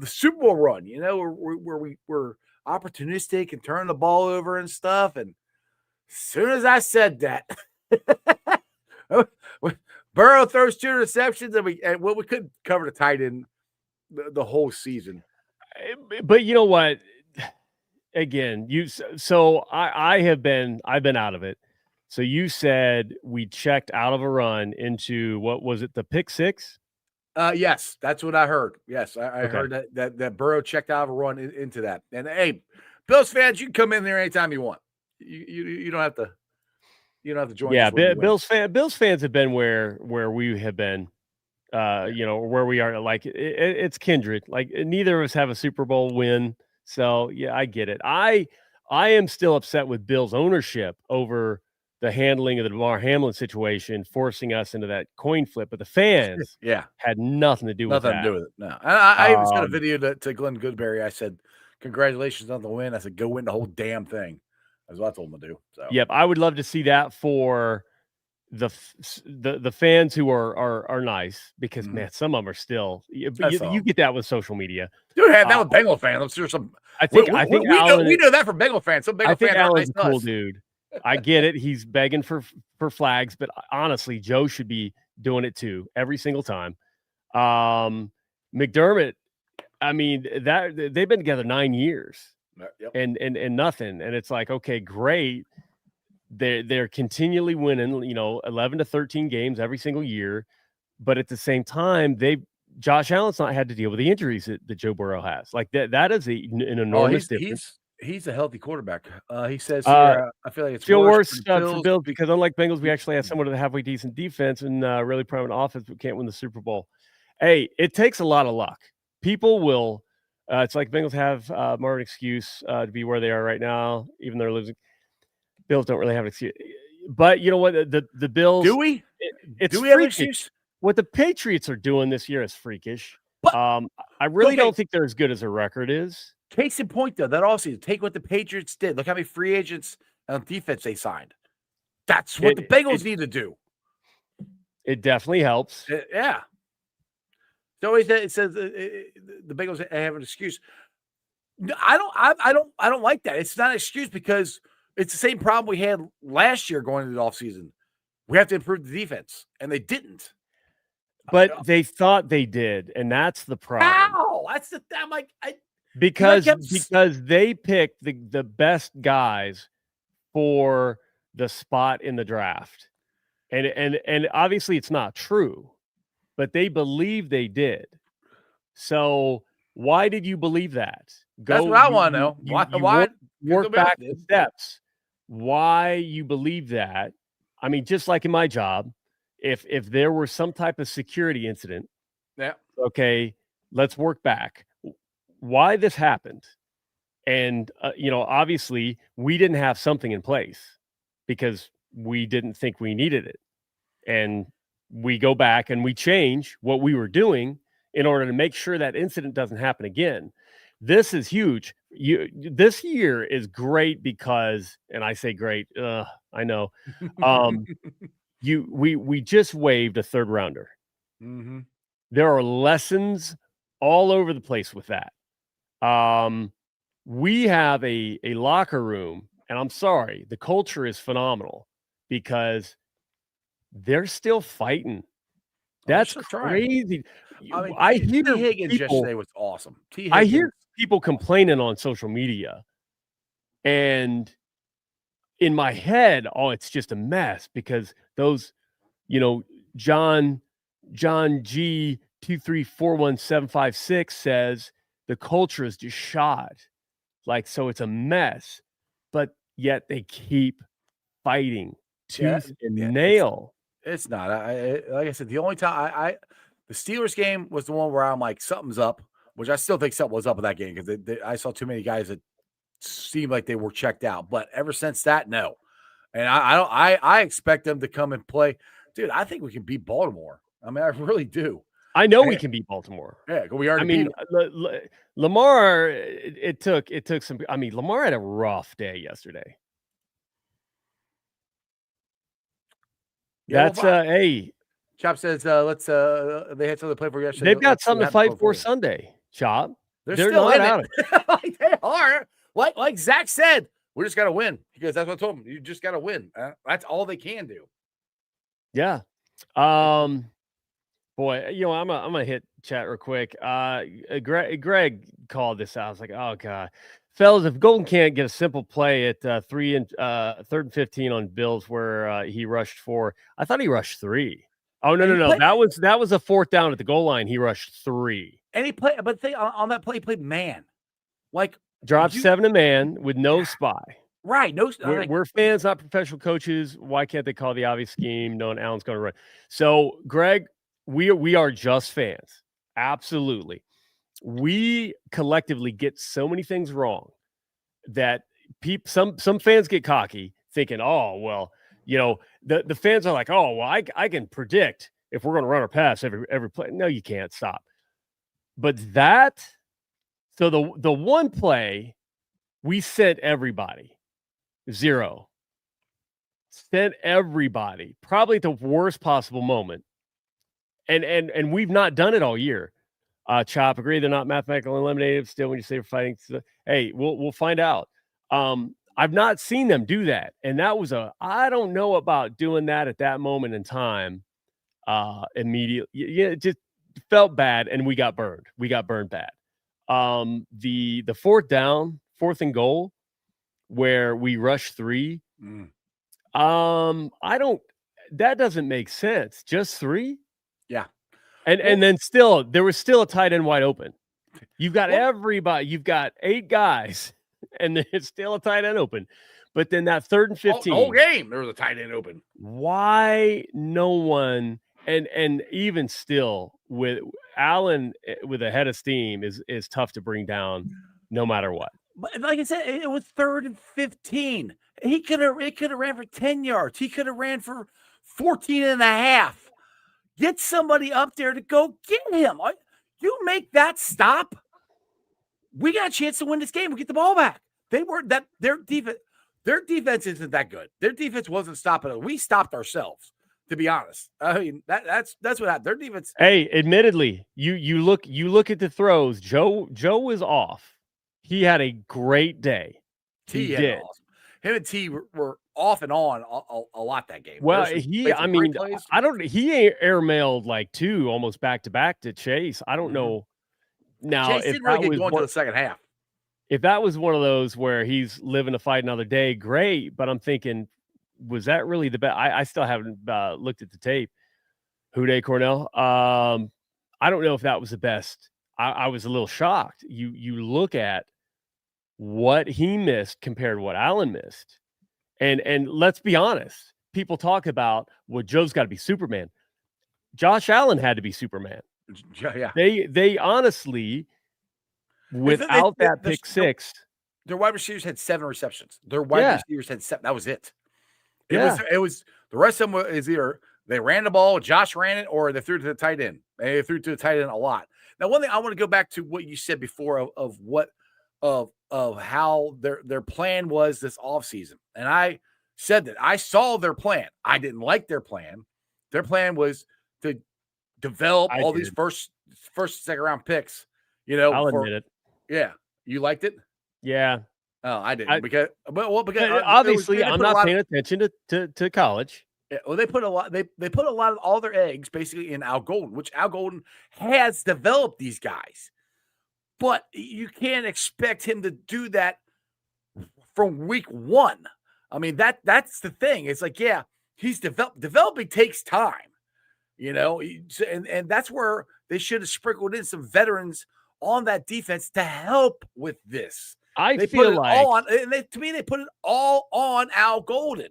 Super Bowl run, where we were opportunistic and turning the ball over and stuff. And as soon as I said that, Burrow throws 2 interceptions, and we couldn't cover the tight end the whole season. But you know what? Again, I've been out of it. So you said we checked out of a run into, what was it, the pick 6? Yes, that's what I heard. Yes, I Okay. heard that Burrow checked out of a run into that. And hey, Bills fans, you can come in there anytime you want. You don't have to. You don't have to join. Yeah, us when you win. Bills fans have been where we have been. Where we are. Like it's kindred. Like neither of us have a Super Bowl win. So yeah, I get it. I am still upset with Bills ownership over the handling of the DeMar Hamlin situation, forcing us into that coin flip. But the fans, Yeah, had nothing to do with nothing that. to do with it. No, I even sent a video to Glenn Goodberry. I said, "Congratulations on the win." I said, "Go win the whole damn thing." That's what I told him to do. So Yep, I would love to see that for the fans who are nice, because man, some of them are still. You get that with social media. Dude, had that with Bengal fans. I'm sure some. I think Alan, we know that from Bengal fans. Some Bengal fans Alan's are a cool dude. I get it. He's begging for flags, but honestly, Joe should be doing it too every single time. McDermott, I mean, that they've been together 9 years, and nothing. And it's like, okay, great. They're continually winning, 11 to 13 games every single year, but at the same time, Josh Allen's not had to deal with the injuries that Joe Burrow has. Like that is an enormous difference. He's a healthy quarterback. He says here, I feel like it's worse for Bills because unlike Bengals, we actually have somewhat of a halfway decent defense and really prominent offense, but can't win the Super Bowl. Hey, it takes a lot of luck. People will. It's like Bengals have more of an excuse to be where they are right now, even though they're losing. Bills don't really have an excuse, but you know what? The Bills. Do we? It's do we have an freakish. excuse? What the Patriots are doing this year is freakish. But, I really don't think they're as good as their record is. Case in point, though, that offseason, take what the Patriots did. Look how many free agents on defense they signed. That's what the Bengals need to do. It definitely helps. Yeah. So it says the Bengals have an excuse. I don't like that. It's not an excuse because it's the same problem we had last year going into the offseason. We have to improve the defense, and they didn't. But they thought they did, and that's the problem. How? I'm like, because they picked the best guys for the spot in the draft, and obviously it's not true, but they believe they did. So why did you believe that? That's what I want to know. Why work back the steps? Why you believe that? I mean, just like in my job, if there were some type of security incident, okay, let's work back. Why this happened? And obviously we didn't have something in place because we didn't think we needed it. And we go back and we change what we were doing in order to make sure that incident doesn't happen again. this is huge. This year is great because, and I say great, I know. We just waived a third rounder. Mm-hmm. There are lessons all over the place with that. We have a locker room, and I'm sorry, the culture is phenomenal because they're still fighting. That's crazy. I mean, I T. hear Higgins people, yesterday was awesome. T. Higgins, I hear people complaining on social media, and in my head, oh, it's just a mess because those, John G 2341756 says the culture is just shot. Like, so it's a mess, but yet they keep fighting tooth and nail. It's not. Like I said, the only time the Steelers game was the one where I'm like, something's up, which I still think something was up with that game because I saw too many guys that seemed like they were checked out. But ever since that, no. And I expect them to come and play. Dude, I think we can beat Baltimore. I mean, I really do. I know we can beat Baltimore. Yeah, we already beat them. Lamar, it took some. I mean, Lamar had a rough day yesterday. Yeah, That's hey. Chop says, let's they had something to play for yesterday. They've got something to fight for Sunday, Chop. They're still not out of it. Like they are. Like Zach said, we just gotta win. Because that's what I told him. You just gotta win. That's all they can do. Yeah. Boy, I'm gonna hit chat real quick. Greg called this out. I was like, oh god. Fellas, if Golden can't get a simple play at 3rd and 15 on Bills where he rushed 4, I thought he rushed 3. Oh no. That was a 4th down at the goal line. He rushed 3. And he played, but on that play, he played man. Like dropped 7 a man with no spy. Right. No, we're fans, not professional coaches. Why can't they call the obvious scheme knowing Allen's gonna run? So, Greg, we are just fans. Absolutely. We collectively get so many things wrong that some fans get cocky thinking, oh, well, the fans are like, oh, well, I can predict if we're going to run or pass every play. No, you can't. Stop. But so the one play, we sent everybody 0. Sent everybody probably at the worst possible moment. And we've not done it all year. Chop, agree they're not mathematically eliminated still when you say we're fighting. Hey, we'll find out. I've not seen them do that. And that was I don't know about doing that at that moment in time. Immediately. Yeah, it just felt bad and we got burned. We got burned bad. The 4th down, 4th and goal, where we rushed 3. That doesn't make sense. Just 3? Yeah. And then still, there was still a tight end wide open. You've got everybody. You've got 8 guys, and there's still a tight end open. But then that 3rd and 15. The whole game, there was a tight end open. Why no one, and even still, with Allen with a head of steam is tough to bring down no matter what. But like I said, it was 3rd and 15. It could have ran for 10 yards. He could have ran for 14 and a half. Get somebody up there to go get him. You make that stop. We got a chance to win this game. We get the ball back. Their defense isn't that good. Their defense wasn't stopping us. We stopped ourselves, to be honest. I mean, that's what happened. Their defense. Hey, admittedly, you look at the throws. Joe was off. He had a great day. He did. Awesome. Him and T were off and on a lot that game. Well, he airmailed like 2 almost back to back to Chase. I don't know. Now, Chase didn't really get going to the second half. If that was one of those where he's living to fight another day, great. But I'm thinking, was that really the best? I still haven't looked at the tape. Houday Cornell. I don't know if that was the best. I was a little shocked. You look at what he missed compared to what Allen missed. And let's be honest, people talk about, well, Joe's got to be Superman. Josh Allen had to be Superman. Yeah. They honestly, without that pick 6. Their wide receivers had 7 receptions. Their wide receivers had 7. That was it. It was the rest of them is either they ran the ball, Josh ran it, or they threw it to the tight end. They threw it to the tight end a lot. Now, one thing I want to go back to what you said before of how their plan was this offseason. And I said that I saw their plan. I didn't like their plan. Their plan was to develop all these first second round picks. I'll admit it. Yeah, you liked it. Yeah. Oh, I didn't because obviously I'm not paying attention to college. Yeah, well, they put a lot. They put a lot of all their eggs basically in Al Golden, which Al Golden has developed these guys, but you can't expect him to do that from week one. I mean that's the thing. It's like, yeah, he's developing takes time, and that's where they should have sprinkled in some veterans on that defense to help with this. They feel like to me, they put it all on Al Golden.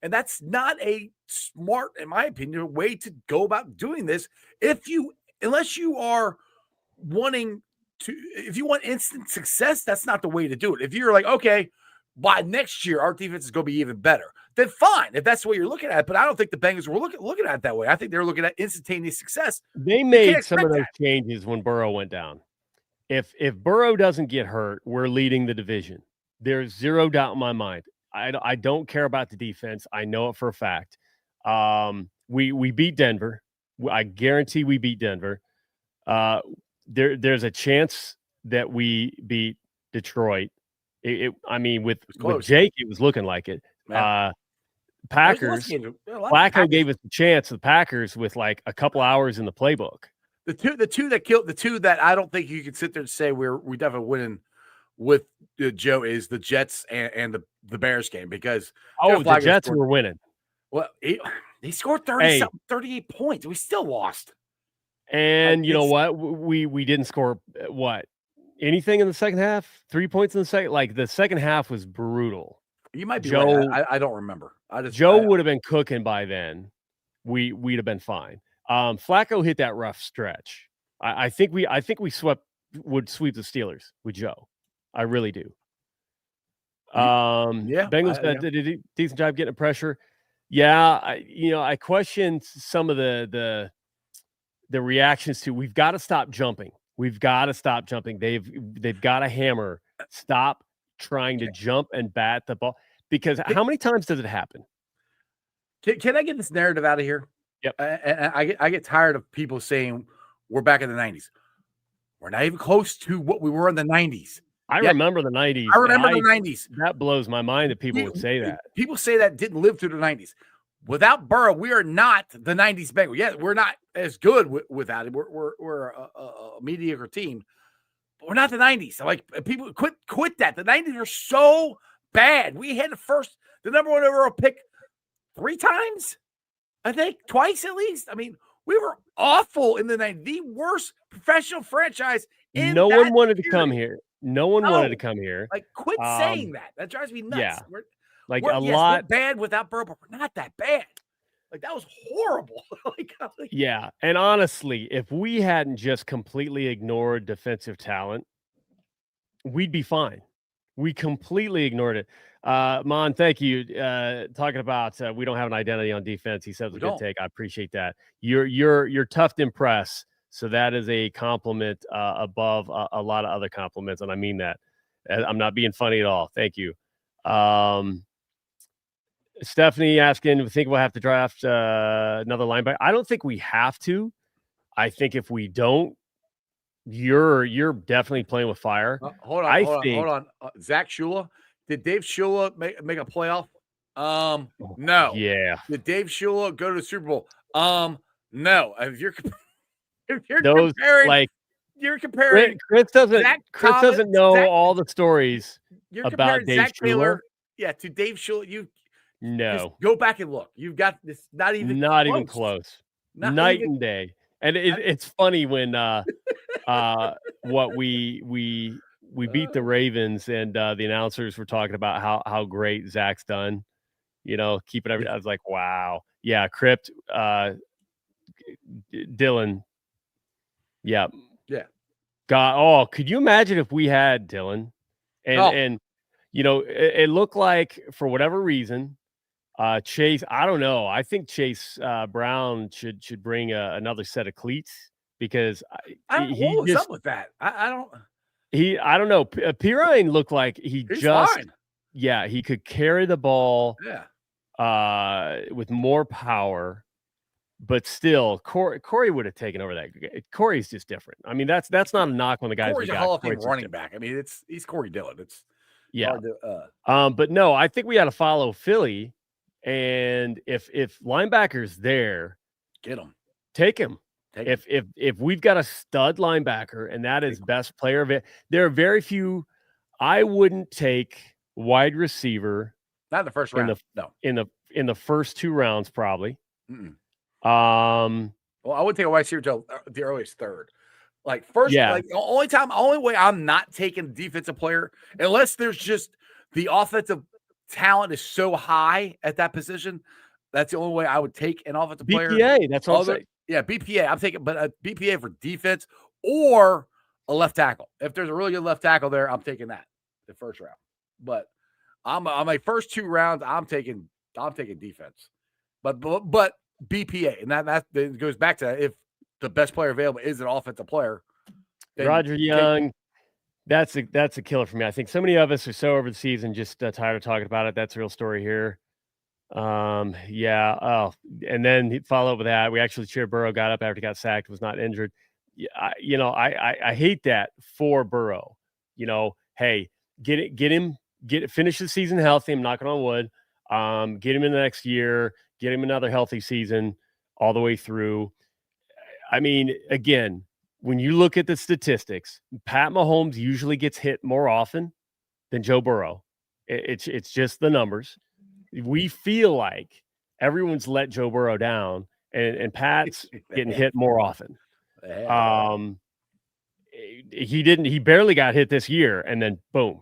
And that's not a smart, in my opinion, way to go about doing this. Unless you are if you want instant success, that's not the way to do it. If you're like, okay, by next year, our defense is going to be even better, then fine. If that's the way you're looking at it. But I don't think the Bengals were looking at it that way. I think they were looking at instantaneous success. They made some of those changes when Burrow went down. If Burrow doesn't get hurt, we're leading the division. There's zero doubt in my mind. I don't care about the defense. I know it for a fact. We beat Denver. I guarantee we beat Denver. There's a chance that we beat Detroit. With Jake, it was looking like it. Packers. Flacco gave us a chance. The Packers with like a couple hours in the playbook. The two that I don't think you can sit there and say we definitely winning with Joe is the Jets and the Bears game because the Jets were winning. Well, they scored 38 points. We still lost. And you know what? We didn't score anything in the second half. 3 points in the second. Like the second half was brutal. You might be right. I don't remember. Joe would have been cooking by then. We'd have been fine. Flacco hit that rough stretch. I think we would sweep the Steelers with Joe. I really do. Bengals did a decent job getting pressure. Yeah, I questioned some of the reactions to. We've got to stop jumping. We've got to stop jumping. They've got to hammer. Stop trying to jump and bat the ball because how many times does it happen? Can I get this narrative out of here? Yep. I get tired of people saying we're back in the 90s. We're not even close to what we were in the 90s. I remember the 90s. I remember the 90s. That blows my mind that people would say that. People say that didn't live through the 90s. Without Burrow, we are not the 90s Bengals. Yeah, we're not as good without it. We're a mediocre team, but we're not the 90s. Like people quit that. The 90s are so bad. We had the number one overall pick 3 times, I think, twice at least. I mean, we were awful in the 90s. The worst professional franchise. No one wanted to come here. No one wanted to come here. Like, quit saying that. That drives me nuts. Yeah. We're bad without Burrow, but we're not that bad. Like, that was horrible. Yeah. And honestly, if we hadn't just completely ignored defensive talent, we'd be fine. We completely ignored it. Mon, thank you. Talking about we don't have an identity on defense. He says a good take. I appreciate that. You're tough to impress. So that is a compliment above a lot of other compliments, and I mean that. I'm not being funny at all. Thank you. Stephanie asking, "We think we'll have to draft another linebacker?" I don't think we have to. I think if we don't, you're definitely playing with fire. Hold on. Zach Shula. Did Dave Shula make a playoff? No. Yeah. Did Dave Shula go to the Super Bowl? No. If you're comparing. Chris doesn't know all the stories about Dave Zach Taylor. Yeah, to Dave Shula. Just go back and look. You've got this. Not even close. Night and day. And it's funny when we beat the Ravens and the announcers were talking about how great Zach's done. Keeping everything. I was like, wow. Yeah, Crypt, Dylan. Yeah. Yeah. God, could you imagine if we had Dylan? And it looked like for whatever reason, Chase, I don't know. I think Chase Brown should bring another set of cleats because what was up with that? I don't know. Pirine looked like he's fine. Yeah, he could carry the ball with more power, but still, Corey would have taken over that. Corey's just different. I mean, that's not a knock on the guys. Corey's a Hall of Fame running back. I mean, he's Corey Dillon. It's hard to, but no, I think we got to follow Philly, and if linebackers there, get him, take him. If we've got a stud linebacker and that is best player of it, there are very few. I wouldn't take wide receiver. Not in the first round. In the first 2 rounds, probably. Mm-mm. Well, I would take a wide receiver till the earliest third. Like first, like the only way I'm not taking defensive player, unless there's just the offensive talent is so high at that position. That's the only way I would take an offensive player. BPA, that's all I'm saying. Yeah, BPA. I'm taking, but a BPA for defense or a left tackle. If there's a really good left tackle there, I'm taking that the first round. But on my first 2 rounds, I'm taking defense. But BPA, and that goes back to if the best player available is an offensive player. Roger Young, that's a killer for me. I think so many of us are so over the season, just tired of talking about it. That's a real story here. Oh, and then follow up with that. We actually cheered Burrow got up after he got sacked, was not injured. I hate that for Burrow. Hey, finish the season healthy. I'm knocking on wood. Get him in the next year, get him another healthy season all the way through. I mean, again, when you look at the statistics, Pat Mahomes usually gets hit more often than Joe Burrow. It's just the numbers. We feel like everyone's let Joe Burrow down, and Pat's getting hit more often. He barely got hit this year, and then boom.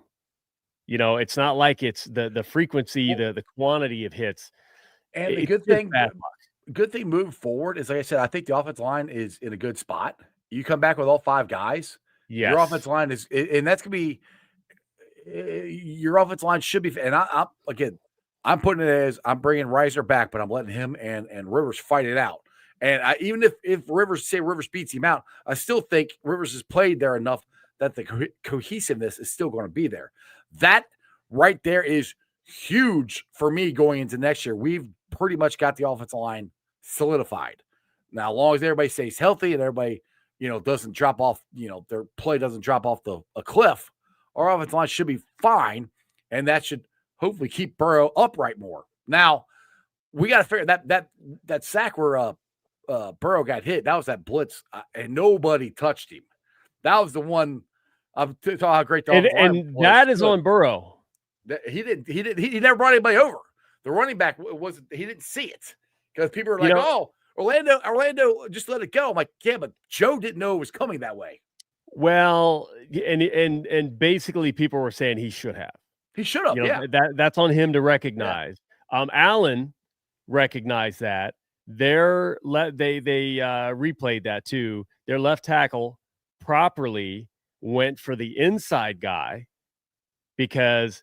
It's not like it's the frequency, the quantity of hits. And the good thing moving forward is, like I said, I think the offensive line is in a good spot. You come back with all 5 guys. Yes. Your offensive line is, and that's going to be, your offensive line should be, and I'm putting it as I'm bringing Reiser back, but I'm letting him and Rivers fight it out. And even if Rivers beats him out, I still think Rivers has played there enough that the cohesiveness is still going to be there. That right there is huge for me going into next year. We've pretty much got the offensive line solidified. Now, as long as everybody stays healthy and everybody, doesn't drop off, their play doesn't drop off a cliff, our offensive line should be fine, and that should hopefully keep Burrow upright more. Now, we got to figure that sack where Burrow got hit, that was that blitz, and nobody touched him. That was the one. I'm talking how great the offensive line was. That is on Burrow. He never brought anybody over. The running back he didn't see it because people were like, "Oh, Orlando, just let it go." I'm like, yeah, but Joe didn't know it was coming that way. Well, and basically people were saying he should have. He should have. Yeah, that's on him to recognize. Yeah. Allen recognized that. They replayed that too. Their left tackle properly went for the inside guy because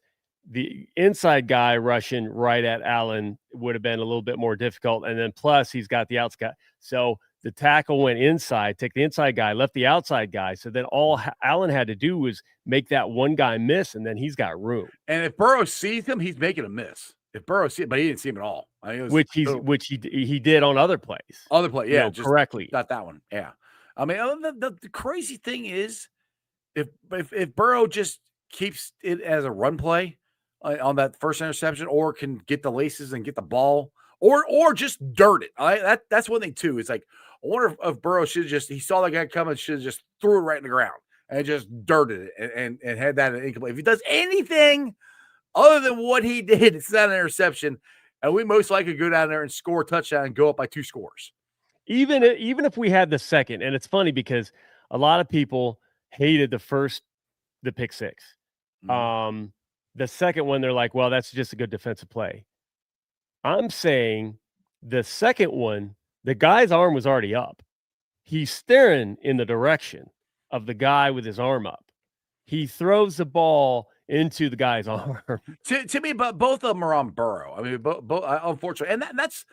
the inside guy rushing right at Allen would have been a little bit more difficult. And then plus he's got the outside. So the tackle went inside, take the inside guy, left the outside guy. So then all Allen had to do was make that one guy miss, and then he's got room. And if Burrow sees him, he's making a miss. If Burrow sees it, but he didn't see him at all. Which he did on other plays. Yeah, just correctly. Not that one. Yeah. I mean, the crazy thing is if Burrow just keeps it as a run play on that first interception, or can get the laces and get the ball, or just dirt it. That's one thing too. It's like, I wonder if Burrow should have he saw that guy coming, should have just threw it right in the ground and just dirted it and had that incomplete. If he does anything other than what he did, it's not an interception, and we most likely go down there and score a touchdown and go up by 2 scores. Even if we had the second, and it's funny because a lot of people hated the pick 6. Mm-hmm. The second one, they're like, well, that's just a good defensive play. I'm saying the second one, the guy's arm was already up. He's staring in the direction of the guy with his arm up. He throws the ball into the guy's arm. To me, but both of them are on Burrow. I mean, both unfortunately. And that's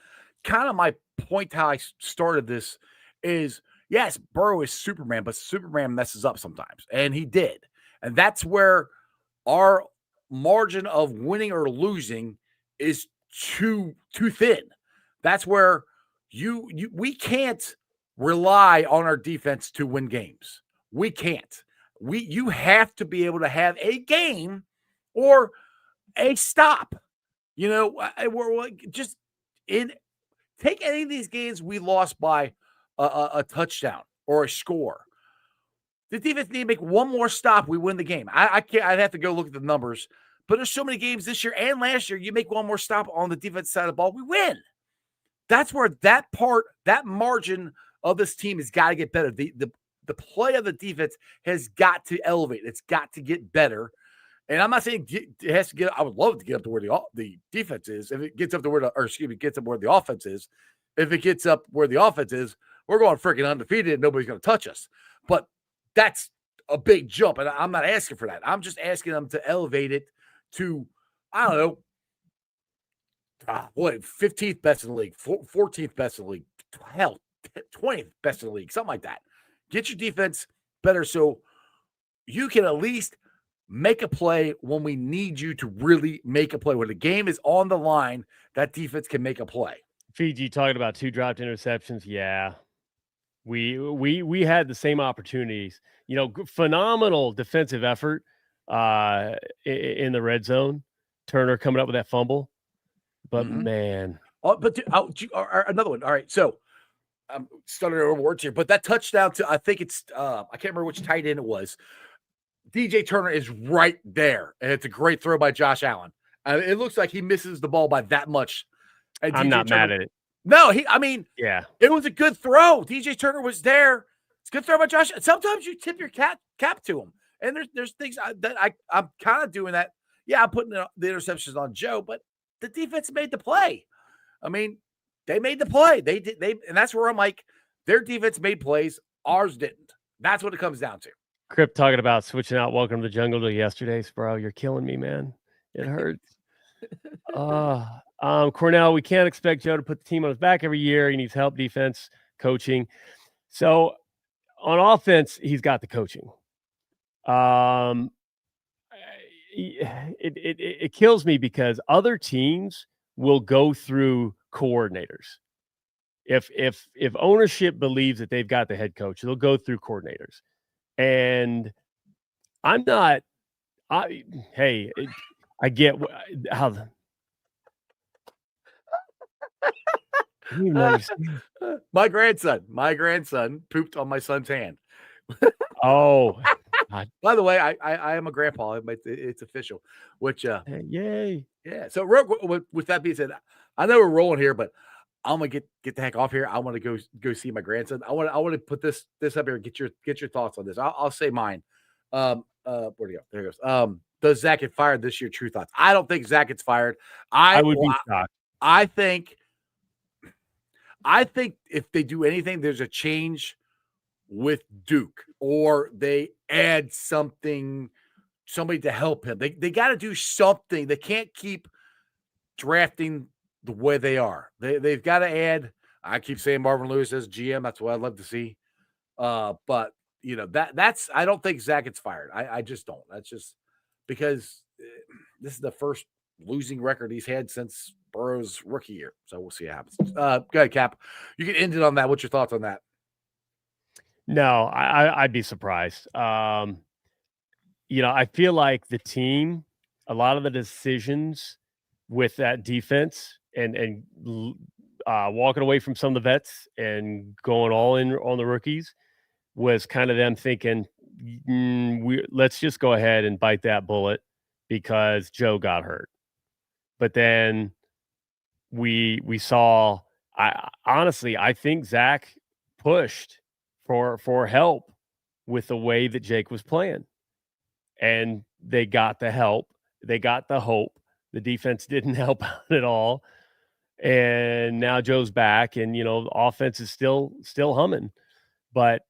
kind of my point how I started this is, yes, Burrow is Superman, but Superman messes up sometimes, and he did. And that's where our margin of winning or losing is too thin. That's where we can't rely on our defense to win games. We can't. You have to be able to have a game or a stop. We're just in take any of these games we lost by a touchdown or a score. The defense need to make one more stop. We win the game. I can't. I'd have to go look at the numbers, but there's so many games this year and last year. You make one more stop on the defense side of the ball, we win. That's where that margin of this team has got to get better. The play of the defense has got to elevate. It's got to get better. And I'm not saying it has to get. I would love to get up to where the defense is. If it gets up to gets up where the offense is. If it gets up where the offense is, we're going freaking undefeated and nobody's going to touch us. But that's a big jump, and I'm not asking for that. I'm just asking them to elevate it to, I don't know, 15th best in the league, 14th best in the league, hell, 20th best in the league, something like that. Get your defense better so you can at least make a play when we need you to really make a play. When the game is on the line, that defense can make a play. Fiji talking about 2 dropped interceptions. Yeah. We had the same opportunities, phenomenal defensive effort in the red zone. Turner coming up with that fumble, but man. Another one. All right. So I'm stuttering over words here, but that touchdown to, I think it's, I can't remember which tight end it was. DJ Turner is right there, and it's a great throw by Josh Allen. It looks like he misses the ball by that much. I'm not mad at it. No, yeah, it was a good throw. DJ Turner was there. It's a good throw by Josh. Sometimes you tip your cap to him, and there's things that I'm kind of doing that. Yeah, I'm putting the interceptions on Joe, but the defense made the play. They made the play. They did. And that's where I'm like, their defense made plays. Ours didn't. That's what it comes down to. Crip talking about switching out Welcome to the Jungle to yesterday's, bro. You're killing me, man. It hurts. Cornell, we can't expect Joe to put the team on his back every year. He needs help, defense, coaching. So on offense, he's got the coaching. It kills me because other teams will go through coordinators. If ownership believes that they've got the head coach, they'll go through coordinators. And I get how my grandson pooped on my son's hand. Oh, by the way, I am a grandpa. It's official. Which yay, yeah. So with that being said, I know we're rolling here, but I'm gonna get the heck off here. I want to go see my grandson. I want to put this up here. Get your thoughts on this. I'll say mine. Where'd he go? There he goes. Does Zach get fired this year? True thoughts. I don't think Zach gets fired. I would be shocked. I think if they do anything, there's a change with Duke, or they add somebody to help him. They got to do something. They can't keep drafting the way they are. They've got to add. I keep saying Marvin Lewis as GM. That's what I'd love to see. But that's. I don't think Zach gets fired. I just don't. That's just because this is the first losing record he's had since Burrow's rookie year. So we'll see what happens. Go ahead, Cap. You can end it on that. What's your thoughts on that? No, I'd be surprised. I feel like the team, a lot of the decisions with that defense and walking away from some of the vets and going all in on the rookies was kind of them thinking, let's just go ahead and bite that bullet because Joe got hurt. But then we saw, I think Zach pushed for help with the way that Jake was playing. And they got the help. They got the hope. The defense didn't help out at all. And now Joe's back and, the offense is still humming. But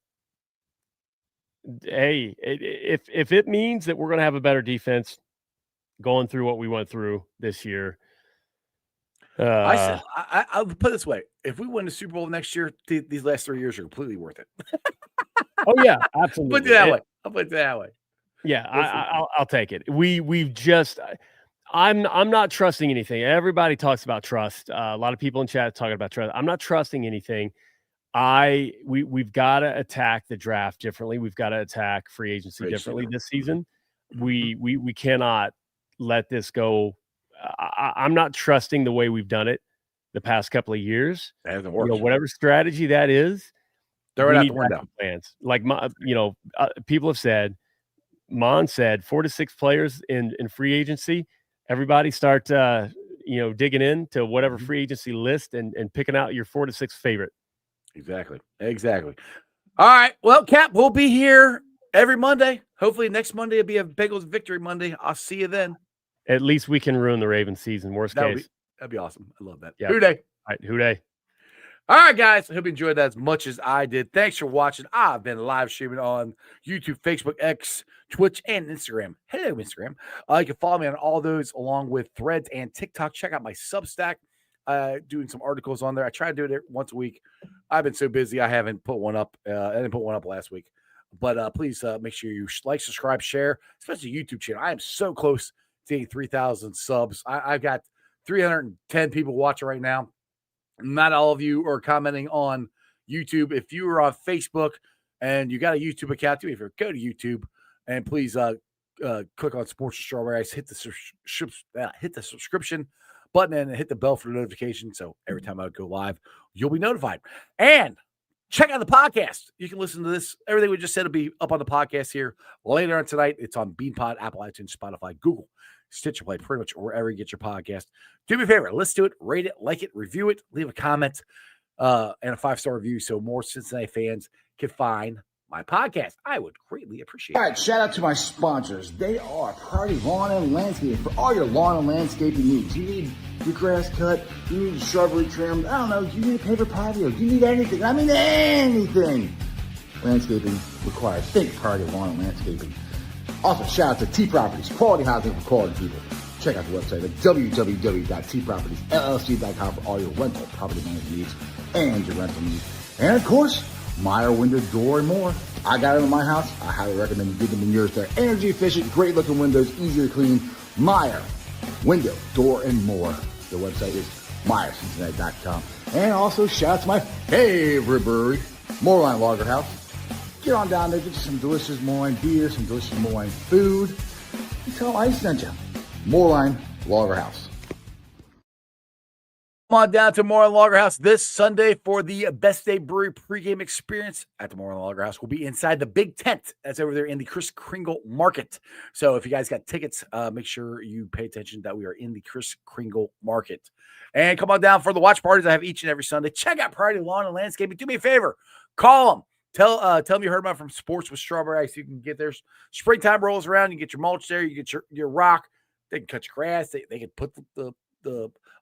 hey, if it means that we're going to have a better defense going through what we went through this year, I said, I'll put it this way: if we win the Super Bowl next year, these last 3 years are completely worth it. Oh yeah, absolutely. Put it that way. I'll put it that way. Yeah, I'll take it. We've just. I'm not trusting anything. Everybody talks about trust. A lot of people in chat talking about trust. I'm not trusting anything. We've got to attack the draft differently. We've got to attack free agency differently this season. We cannot let this go. I'm not trusting the way we've done it the past couple of years. That hasn't worked. Whatever strategy that is, they're right out the window. Plans. Like people have said, Mon said 4 to 6 players in free agency. Everybody start digging into whatever free agency list and picking out your 4 to 6 favorite. Exactly. All right. Well, Cap, we'll be here every Monday. Hopefully next Monday will be a Bengals victory Monday. I'll see you then. At least we can ruin the Ravens season. Worst case. That'd be awesome. I love that. Yeah. Who day? All right. Who day? All right, guys. I hope you enjoyed that as much as I did. Thanks for watching. I've been live streaming on YouTube, Facebook, X, Twitch, and Instagram. Hello, Instagram. You can follow me on all those along with Threads and TikTok. Check out my Substack. Doing some articles on there. I try to do it once a week. I've been so busy. I haven't put one up. I didn't put one up last week. But please make sure you like, subscribe, share, especially YouTube channel. I am so close to getting 3,000 subs. I've got 310 people watching right now. Not all of you are commenting on YouTube. If you are on Facebook and you got a YouTube account too, if you go to YouTube and please click on Sports with Strawberry Ice, hit the subscription button and hit the bell for the notification. So every time I go live, you'll be notified. And check out the podcast. You can listen to this. Everything we just said will be up on the podcast here later on tonight. It's on Beanpod, Apple iTunes, Spotify, Google, Stitcher Play, pretty much wherever you get your podcast. Do me a favor. Listen to it, rate it, like it, review it, leave a comment and a 5-star review so more Cincinnati fans can find my podcast. I would greatly appreciate it. All right, shout out to my sponsors. They are Priority Lawn and Landscaping for all your lawn and landscaping needs. You need your grass cut, you need shrubbery trimmed, I don't know, you need a paper patio, you need anything. I mean anything. Landscaping required. Think Priority Lawn and Landscaping. Also, shout out to T Properties, quality housing for quality people. Check out the website at www.tpropertiesllc.com for all your rental property management needs and your rental needs. And of course, Meyer Window, Door, and more. I got them in my house. I highly recommend you get them in yours. They're energy efficient, great looking windows, easy to clean. Meyer Window, Door, and more. The website is MeyerCincinnati.com. And also, shout out to my favorite brewery, Moorline Lager House. Get on down there, get you some delicious Moorline beer, some delicious Moorline food. And tell them I sent you. Moorline Lager House. Come on down to Moorline Lager House this Sunday for the Best Day Brewery pregame experience at the Moorline Lager House. We'll be inside the big tent that's over there in the Kris Kringle Market. So if you guys got tickets, make sure you pay attention that we are in the Kris Kringle Market. And come on down for the watch parties I have each and every Sunday. Check out Priority Lawn and Landscaping. Do me a favor. Call them. Tell them you heard about from Sports with Strawberry Ice. You can get there. Springtime rolls around. You get your mulch there. You get your rock. They can cut your grass. They can put the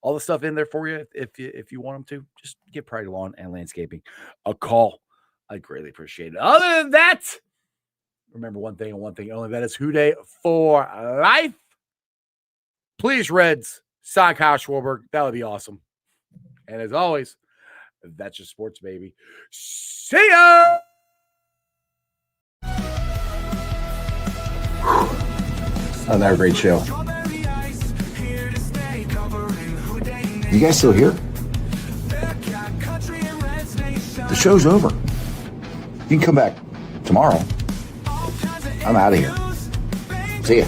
all the stuff in there for you if you want them to. Just give Priority Lawn and Landscaping a call. I greatly appreciate it. Other than that, remember one thing and one thing only. That is Who Day for life. Please, Reds, sign Kyle Schwarber. That would be awesome. And as always, that's your sports, baby. See ya! Another great show. You guys still here? The show's over. You can come back tomorrow. I'm out of here. See ya.